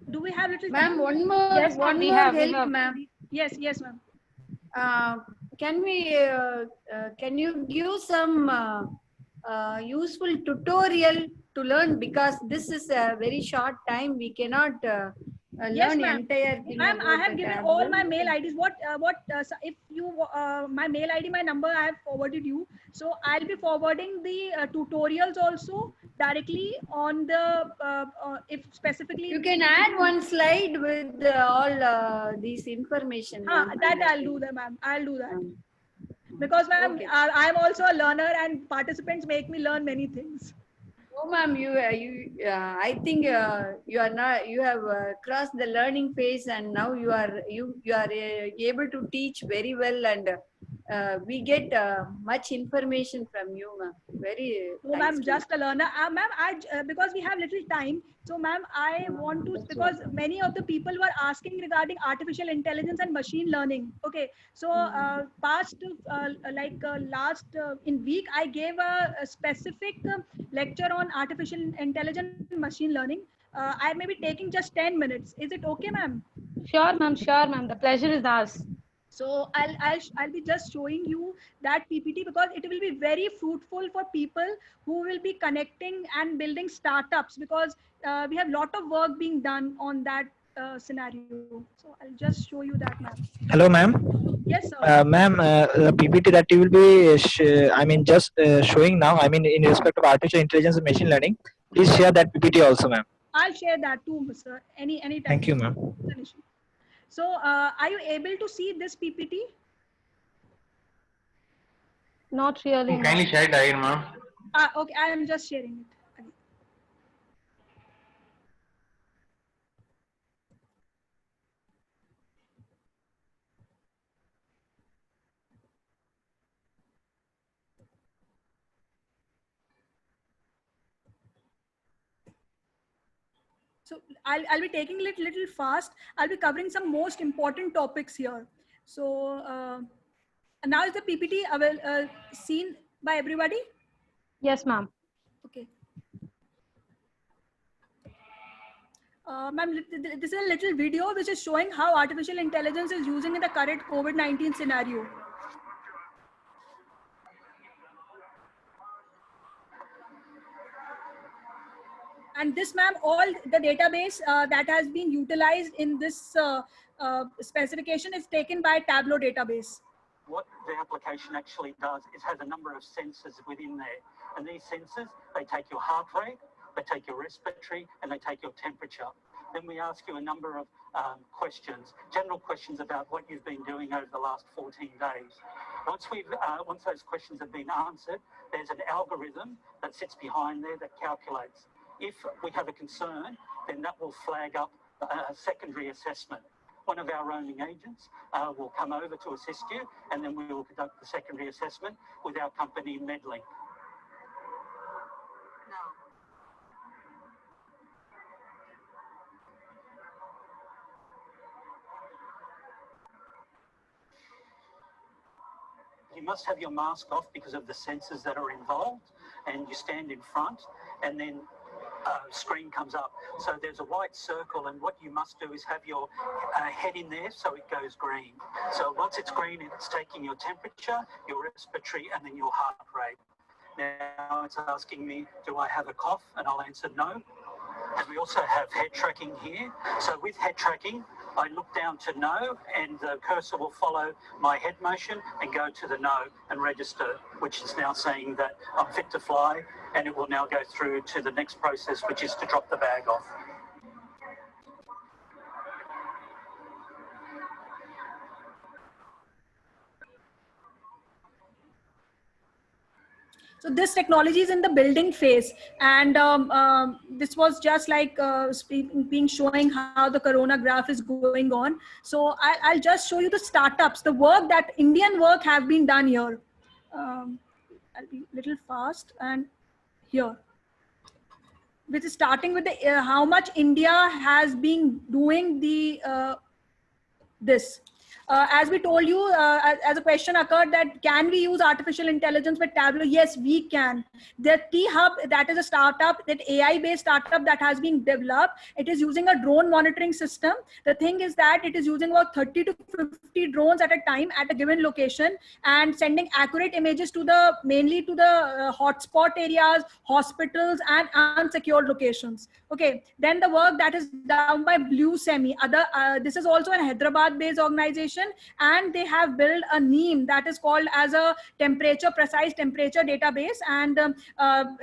Speaker 1: Do we have little
Speaker 3: Ma'am,
Speaker 1: time?
Speaker 3: one more,
Speaker 4: Yes, ma'am,
Speaker 3: one
Speaker 4: we
Speaker 3: more
Speaker 4: have.
Speaker 3: help, ma'am.
Speaker 1: Yes, ma'am.
Speaker 3: Can you give some useful tutorial to learn, because this is a very short time. We cannot
Speaker 1: Yes,
Speaker 3: learn
Speaker 1: ma'am.
Speaker 3: entire thing.
Speaker 1: Ma'am, I
Speaker 3: about
Speaker 1: have
Speaker 3: the
Speaker 1: given
Speaker 3: Tableau.
Speaker 1: all my mail IDs. If you, my mail ID, my number, I have forwarded you. So I'll be forwarding the tutorials also directly on the, if specifically.
Speaker 3: You can add one slide with all these information.
Speaker 1: That I'll do that, ma'am. I'll do that. Because ma'am,
Speaker 3: Okay.
Speaker 1: I'm also a learner, and participants make me learn many things.
Speaker 3: Oh, ma'am, I think you are not. You have crossed the learning phase, and now you are able to teach very well, and we get much information from you, ma'am. Very.
Speaker 1: So ma'am, just a learner. Ma'am, because we have little time, so ma'am, I want to, because many of the people were asking regarding artificial intelligence and machine learning. Okay, so last in week, I gave a specific lecture on artificial intelligence and machine learning. I may be taking just 10 minutes. Is it okay, ma'am?
Speaker 4: Sure, ma'am. Sure, ma'am. The pleasure is ours.
Speaker 1: So I'll be just showing you that PPT, because it will be very fruitful for people who will be connecting and building startups, because we have a lot of work being done on that scenario. So I'll just show you that, ma'am.
Speaker 6: Hello, ma'am.
Speaker 1: Yes, sir.
Speaker 6: Ma'am, the PPT that you will be, showing now, in respect of artificial intelligence and machine learning, please share that PPT also, ma'am.
Speaker 1: I'll share that too, sir. Anytime.
Speaker 6: Thank you, ma'am.
Speaker 1: So are you able to see this PPT?
Speaker 4: Not really.
Speaker 7: Kindly share it again, ma'am.
Speaker 1: Okay, I am just sharing it. So I'll be taking it little fast. I'll be covering some most important topics here. So now is the PPT seen by everybody?
Speaker 4: Yes, ma'am.
Speaker 1: Okay. Ma'am, this is a little video which is showing how artificial intelligence is using in the current COVID-19 scenario. And this, ma'am, all the database that has been utilized in this specification is taken by Tableau database.
Speaker 7: What the application actually does is has a number of sensors within there. And these sensors, they take your heart rate, they take your respiratory, and they take your temperature. Then we ask you a number of questions, general questions about what you've been doing over the last 14 days. Once those questions have been answered, there's an algorithm that sits behind there that calculates. If we have a concern, then that will flag up a secondary assessment. One of our roaming agents will come over to assist you, and then we will conduct the secondary assessment with our company Medlink. You must have your mask off because of the sensors that are involved, and you stand in front, and then screen comes up. So there's a white circle, and what you must do is have your head in there so it goes green. So once it's green, it's taking your temperature, your respiratory, and then your heart rate. Now it's asking me, do I have a cough? And I'll answer no. And we also have head tracking here. So with head tracking, I look down to no, and the cursor will follow my head motion and go to the no and register, which is now saying that I'm fit to fly, and it will now go through to the next process, which is to drop the bag off.
Speaker 1: So this technology is in the building phase, and this was just like being showing how the Corona graph is going on. So I'll just show you the startups, the work that Indian work have been done here. I'll be a little fast, and here, which is starting with the how much India has been doing the this. As we told you, as a question occurred that can we use artificial intelligence with Tableau? Yes, we can. The T-Hub, that is a startup, that AI-based startup that has been developed. It is using a drone monitoring system. The thing is that it is using about 30 to 50 drones at a time at a given location and sending accurate images to the, mainly to the hotspot areas, hospitals, and unsecured locations. Okay, then the work that is done by Blue Semi. This is also an Hyderabad-based organization, and they have built a NEEM that is called as a precise temperature database, and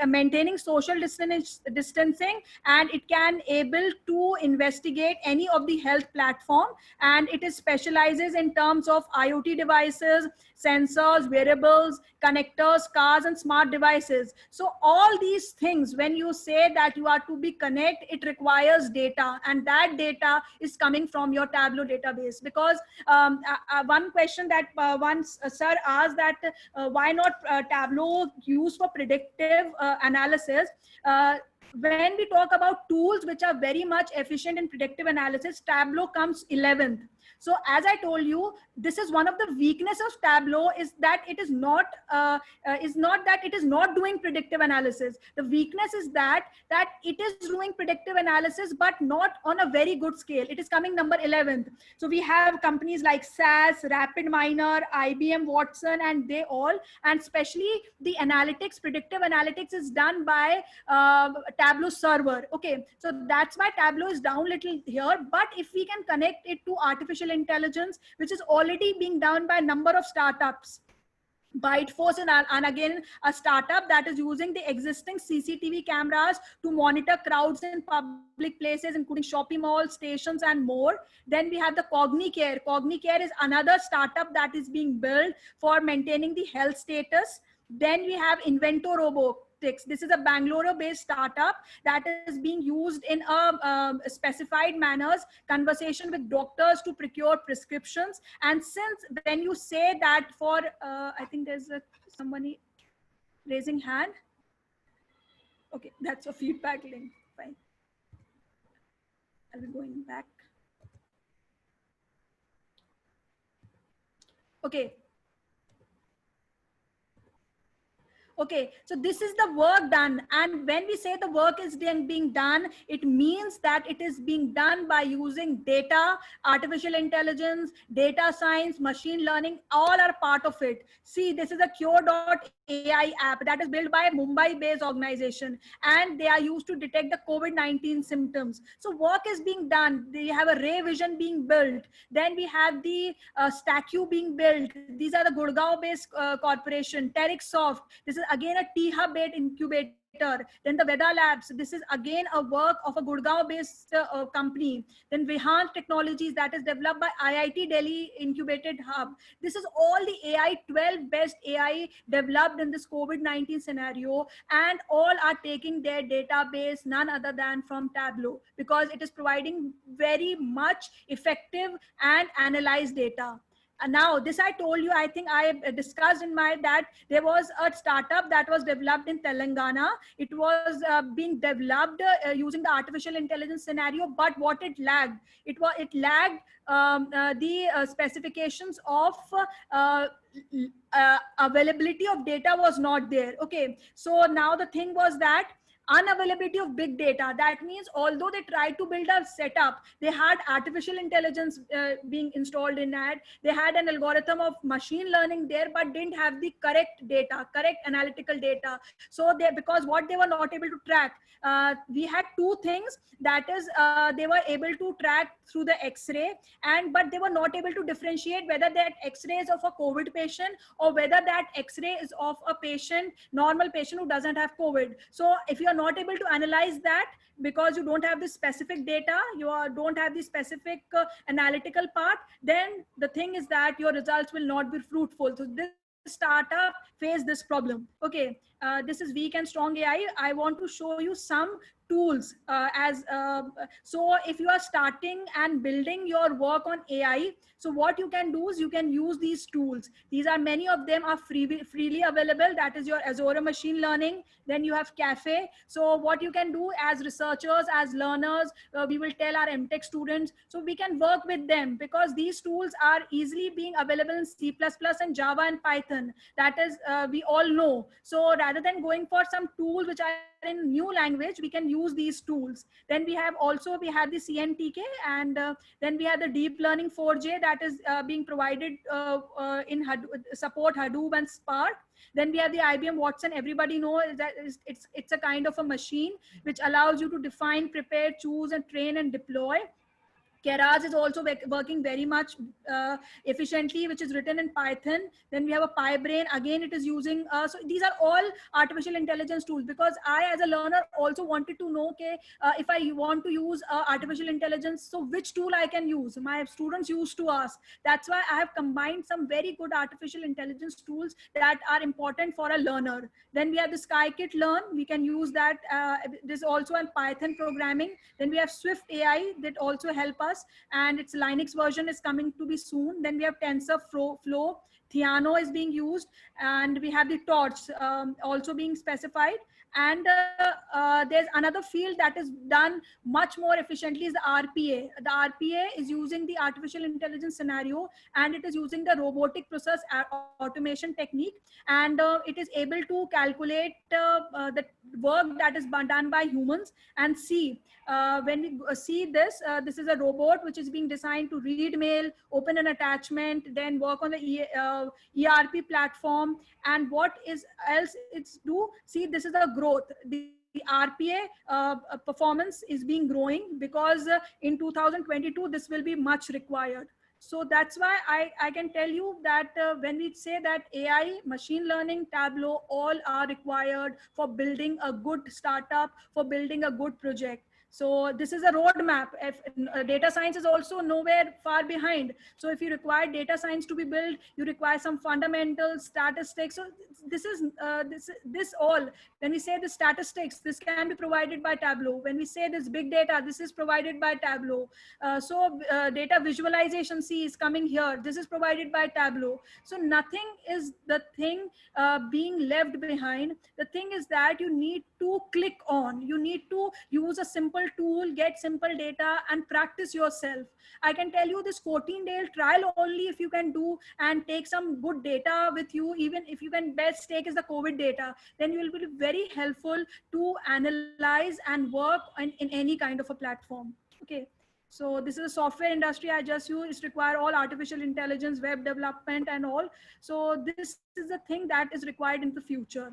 Speaker 1: maintaining social distancing, and it can able to investigate any of the health platform, and it is specializes in terms of IoT devices, sensors, wearables, connectors, cars, and smart devices. So all these things, when you say that you are to be connected, it requires data, and that data is coming from your Tableau database. Because one question that once sir asked that why not Tableau used for predictive analysis. When we talk about tools which are very much efficient in predictive analysis, Tableau comes 11th. So as I told you, this is one of the weaknesses of Tableau, is that it is not that it is not doing predictive analysis. The weakness is that it is doing predictive analysis, but not on a very good scale. It is coming number 11th. So we have companies like SAS, RapidMiner, IBM Watson, and they all, and especially the analytics, predictive analytics is done by Tableau server. Okay, so that's why Tableau is down little here. But if we can connect it to artificial intelligence, which is already being done by a number of startups, Byteforce, and again a startup that is using the existing CCTV cameras to monitor crowds in public places, including shopping malls, stations, and more. Then we have the Cognicare. Cognicare is another startup that is being built for maintaining the health status. Then we have InventoRobotics. This is a Bangalore-based startup that is being used in specified manners, conversation with doctors to procure prescriptions. And since when you say that for, I think there's somebody raising hand. Okay, that's a feedback link. Fine. I'll be going back. Okay. Okay, so this is the work done. And when we say the work is being done, it means that it is being done by using data, artificial intelligence, data science, machine learning, all are part of it. See, this is a Cure.ai app that is built by a Mumbai-based organization, and they are used to detect the COVID-19 symptoms. So work is being done. They have a Ray Vision being built. Then we have the Stacku being built. These are the Gurgaon-based corporation, Terixsoft. This is again a T-Hub-based incubator. Then the Veda Labs. This is again a work of a Gurgaon-based company. Then Vihant Technologies, that is developed by IIT Delhi Incubated Hub. This is all the AI, 12 best AI developed in this COVID-19 scenario, and all are taking their database none other than from Tableau, because it is providing very much effective and analyzed data. And now this I told you, I think I discussed in my that there was a startup that was developed in Telangana. It was being developed using the artificial intelligence scenario, but what it lagged, it lagged the specifications of availability of data was not there. Okay, so now the thing was that unavailability of big data. That means although they tried to build a setup, they had artificial intelligence being installed in that. They had an algorithm of machine learning there, but didn't have the correct data, correct analytical data. So they, because what they were not able to track, we had two things. That is, they were able to track through the X-ray, but they were not able to differentiate whether that X-ray is of a COVID patient or whether that X-ray is of a patient, normal patient who doesn't have COVID. So if you are not able to analyze that because you don't have the specific data, don't have the specific analytical part, then the thing is that your results will not be fruitful. So this startup face this problem. Okay, this is Weak and Strong AI. I want to show you some tools so if you are starting and building your work on AI, so what you can do is you can use these tools. These are, many of them are freely available. That is your Azure machine learning. Then you have Caffe. So what you can do as researchers, as learners, we will tell our MTech students, so we can work with them, because these tools are easily being available in C++ and Java and Python. That is, we all know. So rather than going for some tools which are in new language, we can use these tools. Then we have the CNTK, and then we have the deep learning 4J that is being provided in support Hadoop and Spark. Then we have the IBM Watson. Everybody knows that it's a kind of a machine which allows you to define, prepare, choose, and train and deploy. Keras is also working very much efficiently, which is written in Python. Then we have a PyBrain. Again, it is using, so these are all artificial intelligence tools, because I, as a learner, also wanted to know, okay, if I want to use artificial intelligence, so which tool I can use? My students used to ask. That's why I have combined some very good artificial intelligence tools that are important for a learner. Then we have the Scikit Learn. We can use that. This is also in Python programming. Then we have Swift AI that also help us, and its Linux version is coming to be soon. Then we have TensorFlow, Theano is being used, and we have the Torch also being specified. And there's another field that is done much more efficiently is the RPA. The RPA is using the artificial intelligence scenario, and it is using the robotic process automation technique, and it is able to calculate the work that is done by humans and see. When we see this, this is a robot which is being designed to read mail, open an attachment, then work on the ERP platform, and what is else it's do. See, this is a growth. The RPA performance is being growing, because in 2022 this will be much required. So that's why I can tell you that when we say that AI, machine learning, Tableau, all are required for building a good startup, for building a good project. So this is a roadmap. If, data science is also nowhere far behind. So if you require data science to be built, you require some fundamental statistics. So this is this all. When we say the statistics, this can be provided by Tableau. When we say this big data, this is provided by Tableau. Data visualization, C, is coming here. This is provided by Tableau. So nothing is the thing being left behind. The thing is that you need to click on. You need to use a simple simple tool, get simple data, and practice yourself. I can tell you this 14-day trial only if you can do and take some good data with you, even if you can best take is the COVID data, then you will be very helpful to analyze and work in any kind of a platform. Okay. So this is a software industry I just use. It require all artificial intelligence, web development and all. So this is the thing that is required in the future.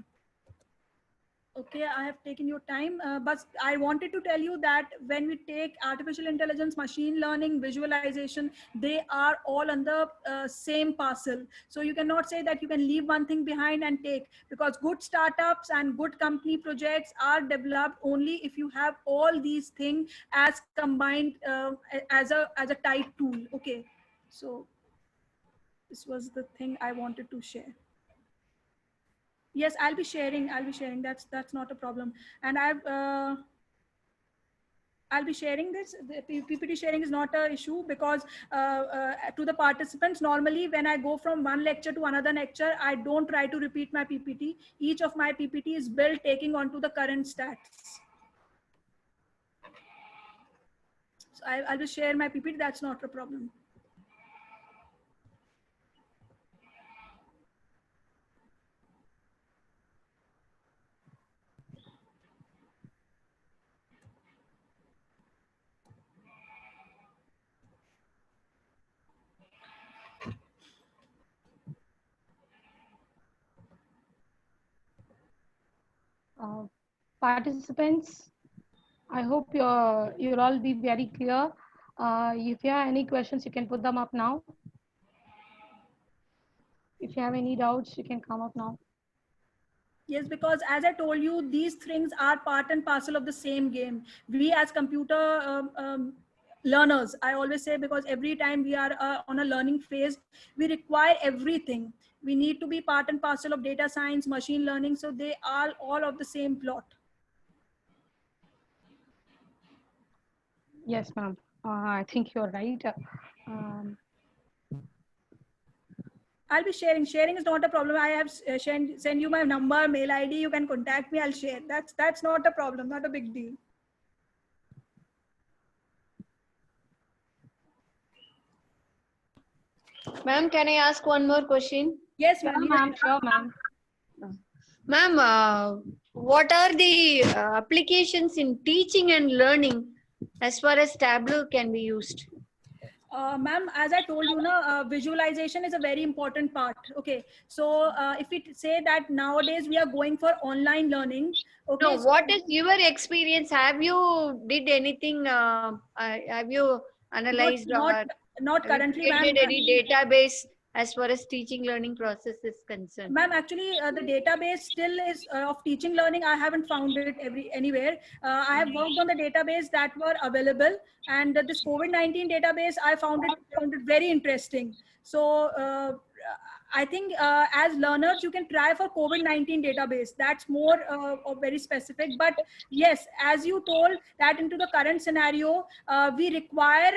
Speaker 1: Okay, I have taken your time, but I wanted to tell you that when we take artificial intelligence, machine learning, visualization, they are all on the same parcel. So you cannot say that you can leave one thing behind and take, because good startups and good company projects are developed only if you have all these things as combined as a tight tool. Okay, so this was the thing I wanted to share. Yes, I'll be sharing. That's not a problem. And I'll be sharing this. The PPT sharing is not an issue, because to the participants, normally when I go from one lecture to another lecture, I don't try to repeat my PPT. Each of my PPT is built taking onto the current stats. So I'll just share my PPT. That's not a problem.
Speaker 4: Participants, I hope you'll all be very clear. If you have any questions, you can put them up now. If you have any doubts, you can come up now.
Speaker 1: Yes, because as I told you, these things are part and parcel of the same game. We as computer learners, I always say, because every time we are on a learning phase, we require everything. We need to be part and parcel of data science, machine learning. So they are all of the same plot.
Speaker 4: Yes, ma'am. I think you're right.
Speaker 1: I'll be sharing. Sharing is not a problem. I have send you my number, mail ID. You can contact me. I'll share. That's not a problem. Not a big deal.
Speaker 3: Ma'am, can I ask one more question?
Speaker 1: Yes, ma'am.
Speaker 4: Ma'am, sure, ma'am.
Speaker 3: Ma'am, what are the applications in teaching and learning as far as Tableau can be used?
Speaker 1: Ma'am, as I told you, visualization is a very important part. Okay, so if we say that nowadays we are going for online learning. Okay,
Speaker 3: no, what is your experience? Have you did anything? Have you analyzed
Speaker 1: not currently, ma'am.
Speaker 3: Any database as far as teaching learning process is concerned?
Speaker 1: Ma'am, actually, the database still is of teaching learning. I haven't found it anywhere. I have worked on the database that were available, and this COVID-19 database, I found it very interesting. So I think as learners, you can try for COVID-19 database. That's more very specific. But yes, as you told, that into the current scenario, we require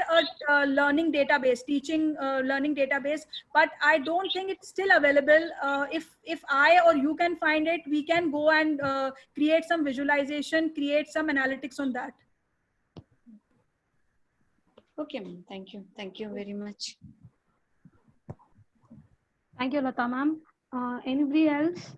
Speaker 1: a learning database, teaching learning database. But I don't think it's still available. If I or you can find it, we can go and create some visualization, create some analytics on that.
Speaker 3: Okay, ma'am. Thank you. Thank you very much.
Speaker 4: Thank you, Lata ma'am. Anybody else?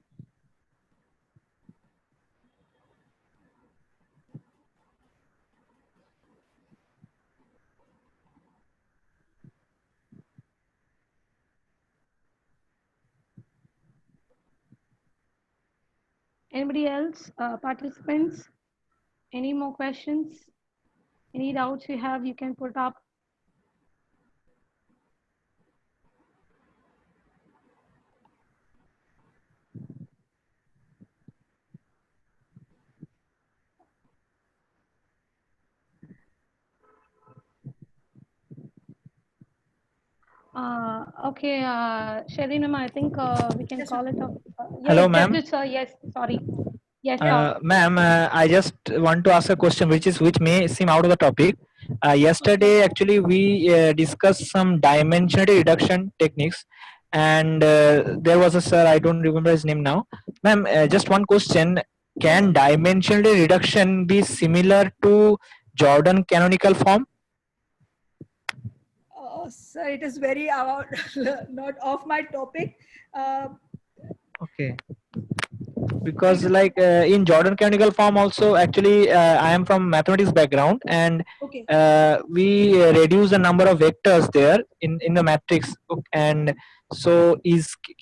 Speaker 4: Anybody else? Participants? Any more questions? Any doubts you have, you can put up. Okay, Shelly ma'am, I think we can call it up.
Speaker 6: Hello, ma'am.
Speaker 4: Yes, sorry. Yes, sir.
Speaker 6: Ma'am, I just want to ask a question which may seem out of the topic. Yesterday, actually, we discussed some dimensionality reduction techniques, and there was a sir, I don't remember his name now. Ma'am, just one question: can dimensionality reduction be similar to Jordan canonical form?
Speaker 1: So it is very about not off my topic.
Speaker 6: Okay. Because like in Jordan canonical form also, actually I am from mathematics background, and
Speaker 1: Okay.
Speaker 6: we reduce the number of vectors there in the matrix. And so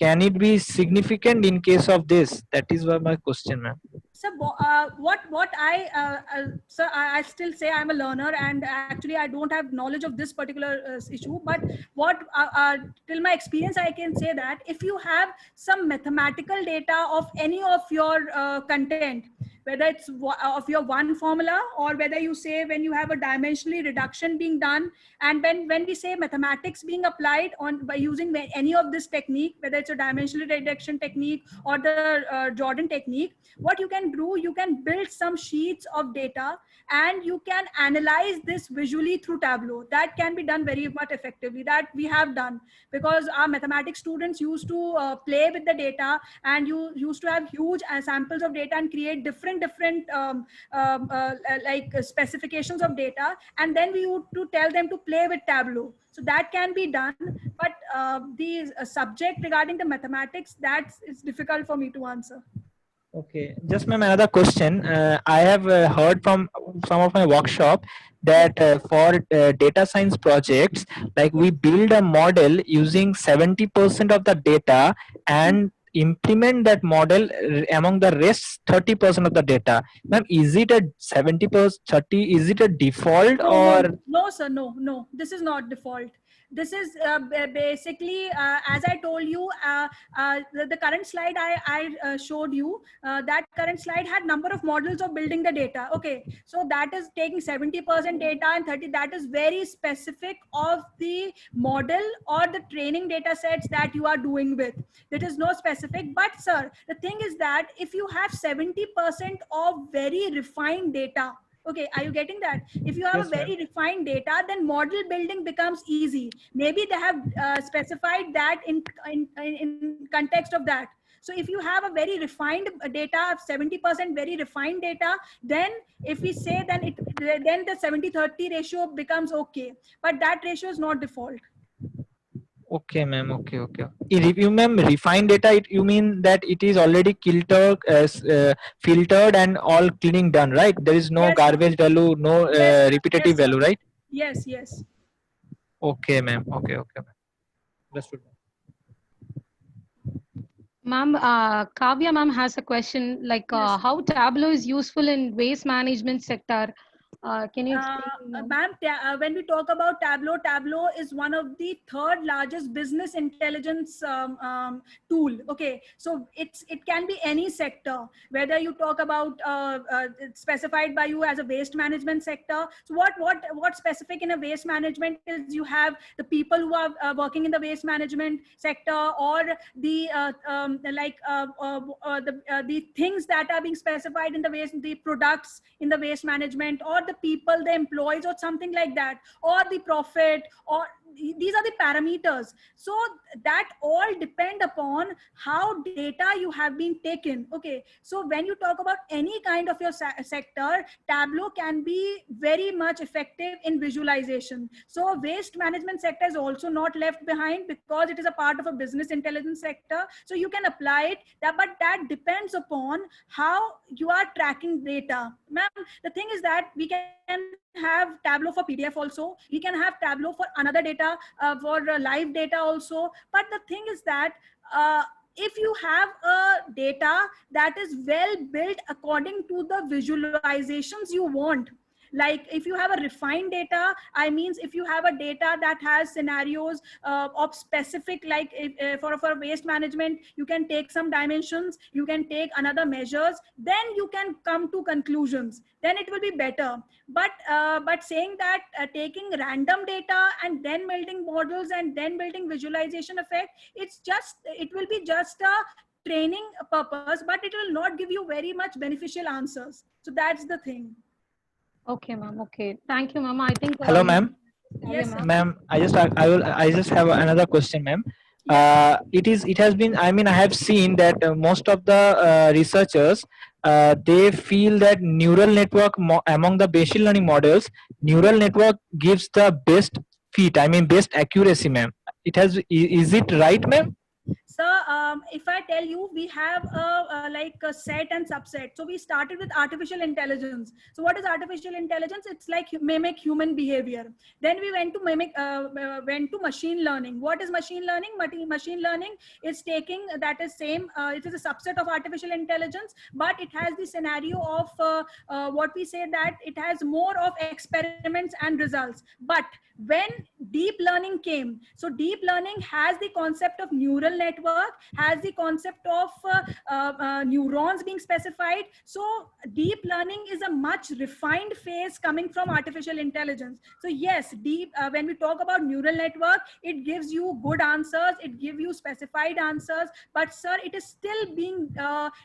Speaker 6: can it be significant in case of this? That is my question, ma'am.
Speaker 1: So what I still say I'm a learner, and actually I don't have knowledge of this particular issue. But what till my experience, I can say that if you have some mathematical data of any of your content, whether it's of your one formula, or whether you say when you have a dimensionally reduction being done, and when we say mathematics being applied on by using any of this technique, whether it's a dimensional reduction technique or the Jordan technique, what you can do, you can build some sheets of data and you can analyze this visually through Tableau. That can be done very much effectively. That we have done, because our mathematics students used to play with the data, and you used to have huge samples of data and create different specifications of data, and then we used to tell them to play with Tableau. So that can be done, but the subject regarding the mathematics, that's it's difficult for me to answer.
Speaker 6: Okay, just ma'am, another question. I have heard from some of my workshop that for data science projects, like we build a model using 70% of the data and implement that model among the rest 30% of the data. Ma'am, is it a 70%, 30? Is it a default or?
Speaker 1: No, sir, no. This is not default. This is basically, as I told you, the current slide I showed you, that current slide had number of models of building the data. Okay, so that is taking 70% data and 30. That is very specific of the model or the training data sets that you are doing with. That is no specific. But sir, the thing is that if you have 70% of very refined data, okay, are you getting that? If you have
Speaker 6: Yes,
Speaker 1: a very refined data, then model building becomes easy. Maybe they have specified that in context of that. So if you have a very refined data, 70% very refined data, then if we say then the 70-30 ratio becomes okay. But that ratio is not default.
Speaker 6: Okay, ma'am. Okay. If you, ma'am, refined data, you mean that it is already filtered and all cleaning done, right? There is no
Speaker 1: Yes,
Speaker 6: garbage value, no
Speaker 1: yes,
Speaker 6: repetitive
Speaker 1: sir.
Speaker 6: value, right?
Speaker 1: Yes.
Speaker 6: Okay, ma'am. Okay, ma'am. Understood.
Speaker 4: Ma'am, Kavya ma'am has a question like
Speaker 1: Yes.
Speaker 4: how Tableau is useful in waste management sector. Can you explain?
Speaker 1: Ma'am, when we talk about Tableau is one of the third largest business intelligence tool. Okay, so it can be any sector, whether you talk about it's specified by you as a waste management sector. So what's specific in a waste management is you have the people who are working in the waste management sector, or the the things that are being specified in the waste, the products in the waste management, or the people, the employees, or something like that, or the profit, or these are the parameters. So that all depend upon how data you have been taken. Okay, so when you talk about any kind of your sector, Tableau can be very much effective in visualization. So waste management sector is also not left behind, because it is a part of a business intelligence sector. So you can apply it, but that depends upon how you are tracking data. Ma'am, the thing is that we can have Tableau for PDF also. We can have Tableau for another data, for live data also. But the thing is that if you have a data that is well built according to the visualizations you want, like if you have a refined data, I means if you have a data that has scenarios of specific, like for waste management, you can take some dimensions, you can take another measures, then you can come to conclusions, then it will be better. But saying that taking random data and then building models and then building visualization effect, it will be just a training purpose, but it will not give you very much beneficial answers. So that's the thing.
Speaker 4: Okay, ma'am. Okay, thank you, ma'am. I think.
Speaker 6: Hello, ma'am.
Speaker 1: Yes, sir.
Speaker 6: Ma'am, I just have another question, ma'am. It has been, I mean, I have seen that most of the researchers, they feel that neural network among the machine learning models, neural network gives the best fit, I mean best accuracy, ma'am. Is it right, ma'am?
Speaker 1: So if I tell you, we have like a set and subset. So we started with artificial intelligence. So what is artificial intelligence? It's like mimic human behavior. Then we went to went to machine learning. What is machine learning? Machine learning is taking that is same. It is a subset of artificial intelligence, but it has the scenario of what we say that it has more of experiments and results. But when deep learning came, so deep learning has the concept of neural network, has the concept of neurons being specified. So deep learning is a much refined phase coming from artificial intelligence. So yes, when we talk about neural network, it gives you good answers, it gives you specified answers, but sir, it is still being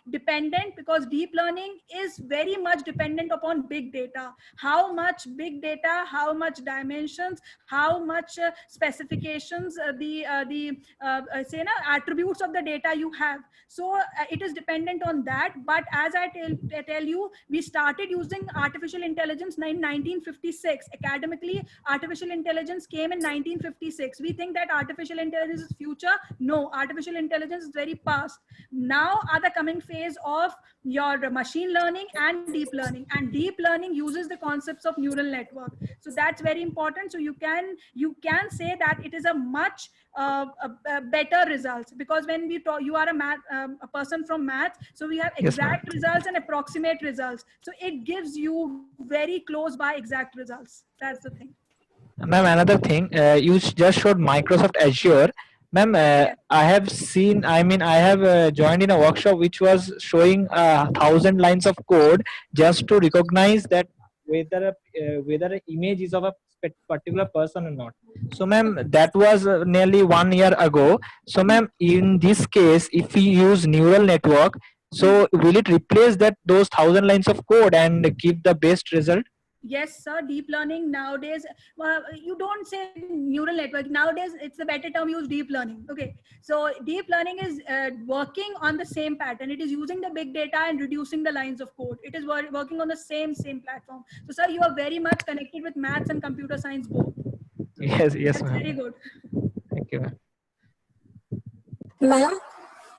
Speaker 1: dependent, because deep learning is very much dependent upon big data. How much big data, how much dimensions, how much specifications, say attributes of the data you have. So it is dependent on that. But as I tell you, we started using artificial intelligence in 1956. Academically, artificial intelligence came in 1956. We think that artificial intelligence is future. No, artificial intelligence is very past. Now are the coming phase of your machine learning and deep learning, and deep learning uses the concepts of neural network. So that's very important. So you can say that it is a much better results, because when we talk, you are a person from math, so we have exact results and approximate results. So it gives you very close by exact results. That's the thing.
Speaker 6: Ma'am, another thing, you just showed Microsoft Azure. Ma'am, I have seen, I mean, I have joined in a workshop which was showing 1,000 lines of code just to recognize that whether an image is of a particular person or not. So ma'am, that was nearly 1 year ago. So ma'am, in this case, if we use neural network, so will it replace those 1,000 lines of code and give the best result?
Speaker 1: Yes, sir. Deep learning nowadays, you don't say neural network. Nowadays, it's a better term, use deep learning. Okay. So deep learning is working on the same pattern. It is using the big data and reducing the lines of code. It is working on the same platform. So sir, you are very much connected with maths and computer science both.
Speaker 6: Yes,
Speaker 1: That's
Speaker 6: ma'am.
Speaker 1: very good.
Speaker 6: Thank you, ma'am.
Speaker 8: Ma'am?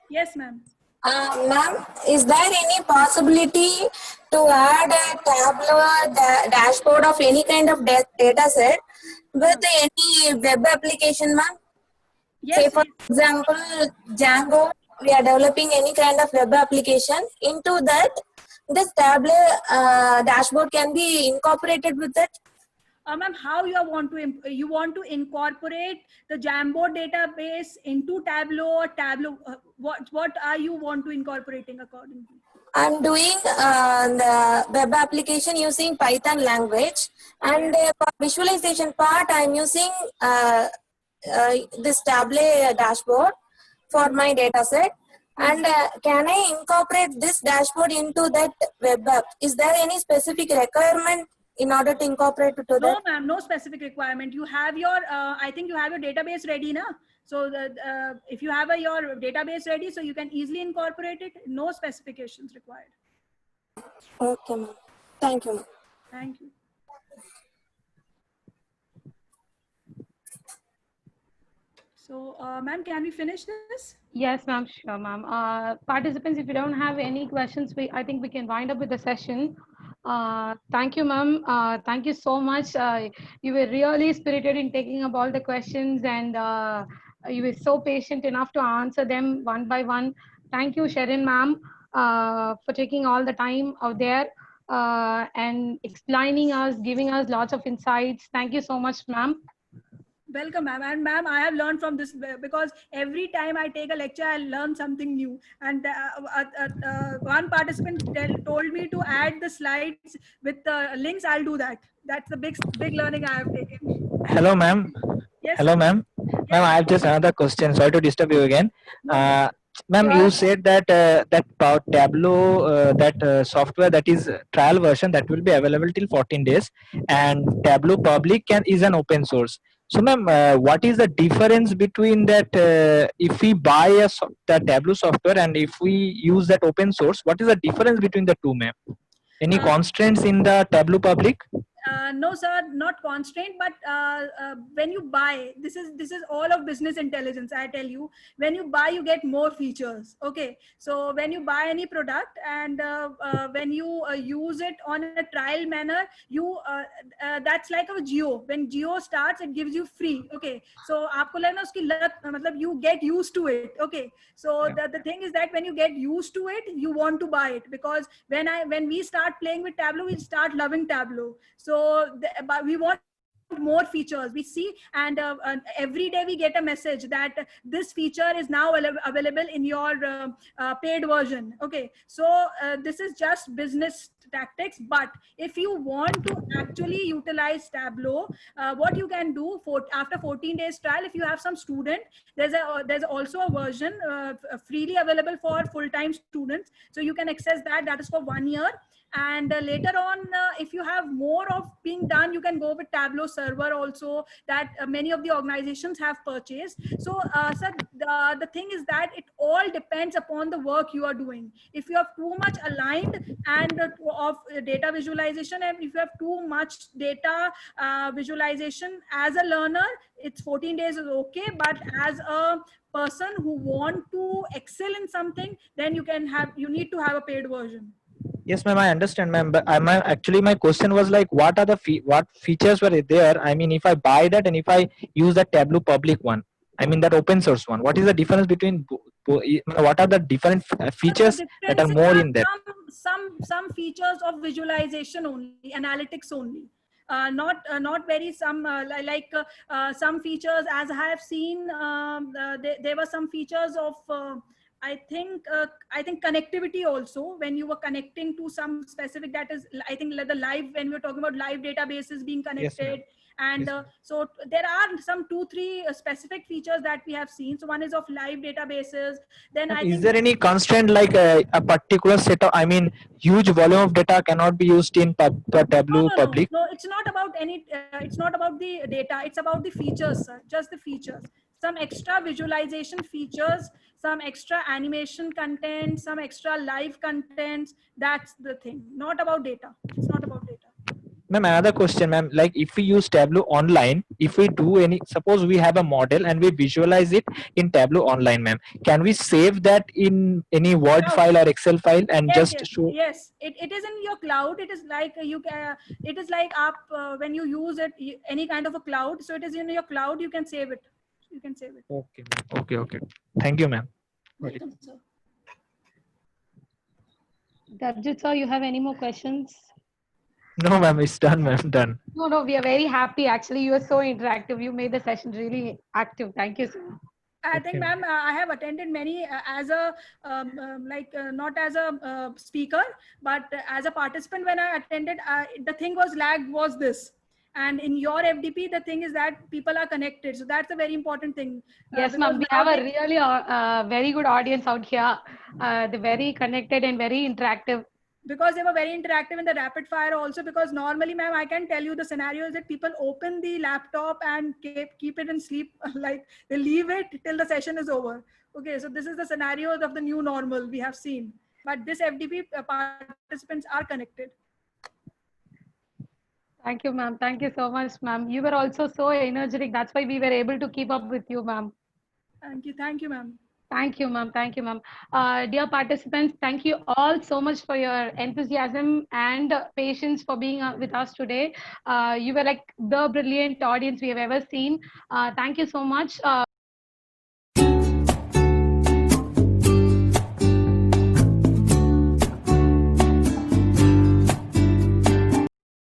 Speaker 1: Yes, ma'am.
Speaker 8: Ma'am, is there any possibility to add a Tableau dashboard of any kind of data set with any web application, ma'am?
Speaker 1: Yes.
Speaker 8: Say, for example, Django, we are developing any kind of web application. Into that, this Tableau dashboard can be incorporated with it.
Speaker 1: Ma'am, how you want to incorporate the Jamboard database into Tableau, or Tableau? What are you want to incorporating accordingly?
Speaker 8: I'm doing the web application using Python language, and for visualization part, I'm using this Tableau dashboard for my data set. And can I incorporate this dashboard into that web app? Is there any specific requirement in order to incorporate it to that?
Speaker 1: No, ma'am, no specific requirement. You have your, I think you have your database ready now. So if you have your database ready, so you can easily incorporate it. No specifications required.
Speaker 8: Okay, ma'am. Thank you, ma'am.
Speaker 1: Thank you. So, ma'am, can we finish this?
Speaker 4: Yes, ma'am. Sure, ma'am. Participants, if you don't have any questions, I think we can wind up with the session. Thank you, ma'am. Thank you so much. You were really spirited in taking up all the questions, and you were so patient enough to answer them one by one. Thank you, Sharon, ma'am, for taking all the time out there and explaining us, giving us lots of insights. Thank you so much, ma'am.
Speaker 1: Welcome, ma'am. And ma'am, I have learned from this, because every time I take a lecture, I learn something new. And one participant told me to add the slides with the links. I'll do that. That's the big learning I have taken.
Speaker 6: Hello, ma'am.
Speaker 1: Yes,
Speaker 6: hello, ma'am.
Speaker 1: Yes.
Speaker 6: Ma'am, I have just another question. Sorry to disturb you again. Ma'am, you said that Tableau, software that is trial version, that will be available till 14 days, and Tableau public is an open source. So, ma'am, what is the difference between that if we buy the Tableau software and if we use that open source? What is the difference between the two, ma'am? Any constraints in the Tableau public?
Speaker 1: No, sir, not constraint, but when you buy, this is all of business intelligence. I tell you, when you buy, you get more features. Okay, so when you buy any product and when you use it on a trial manner, you that's like a Geo. When Geo starts, it gives you free. Okay, so आपको लगना उसकी लत मतलब you get used to it. Okay, so the thing is that when you get used to it, you want to buy it, because when we start playing with Tableau, we start loving Tableau. So but we want more features we see, and every day we get a message that this feature is now available in your paid version. Okay, so this is just business tactics, but if you want to actually utilize Tableau, what you can do after 14 days trial, if you have some student, there's also a version freely available for full-time students, so you can access that is for 1 year. And later on, if you have more of being done, you can go with Tableau server also, that many of the organizations have purchased. So sir, the thing is that it all depends upon the work you are doing. If you have too much aligned and of data visualization, and if you have too much data visualization as a learner, it's 14 days is okay, but as a person who want to excel in something, then you need to have a paid version.
Speaker 6: Yes, ma'am, I understand, ma'am. But actually my question was like, what are the what features were there? I mean, if I buy that and if I use that Tableau public one, I mean that open source one, what is the difference between what are the different features that are more in that?
Speaker 1: Some features of visualization only, analytics only. Not very like some features, as I have seen, there were some features of I think connectivity also, when you were connecting to some specific, that is, I think the live, when we were talking about live databases being connected. Yes, and so there are some 2-3 specific features that we have seen. So one is of live databases. Then
Speaker 6: is there any constraint like a particular set of, I mean, huge volume of data cannot be used in Tableau public?
Speaker 1: No, it's not about any. It's not about the data. It's about the features, sir. Just the features. Some extra visualization features, some extra animation content, some extra live contents. That's the thing. Not about data. It's not about data.
Speaker 6: Ma'am, another question, ma'am. Like if we use Tableau online, if we do any, suppose we have a model and we visualize it in Tableau online, ma'am, can we save that in any Word file or Excel file and show?
Speaker 1: Yes, it is in your cloud. It is like you can. It is like when you use it, any kind of a cloud. So it is in your cloud. You can save it. You can save it.
Speaker 6: Okay. Thank you, ma'am.
Speaker 1: Welcome, sir.
Speaker 4: Darjit sir, you have any more questions?
Speaker 6: No, ma'am, it's done, ma'am, done.
Speaker 4: No, we are very happy. Actually, you are so interactive. You made the session really active. Thank you, sir.
Speaker 1: I think, ma'am, I have attended many as a not as a speaker, but as a participant. When I attended, the thing was lagged was this. And in your FDP, the thing is that people are connected. So that's a very important thing.
Speaker 4: Yes, ma'am. We have a really very good audience out here. They're very connected and very interactive.
Speaker 1: Because they were very interactive in the rapid fire also, because normally, ma'am, I can tell you the scenario is that people open the laptop and keep it in sleep, like they leave it till the session is over. Okay, so this is the scenario of the new normal we have seen. But this FDP participants are connected.
Speaker 4: Thank you, ma'am. Thank you so much, ma'am. You were also so energetic. That's why we were able to keep up with you, ma'am.
Speaker 1: Thank you, ma'am.
Speaker 4: Thank you, ma'am. Thank you, ma'am. Dear participants, thank you all so much for your enthusiasm and patience for being with us today. You were like the brilliant audience we have ever seen. Thank you so much.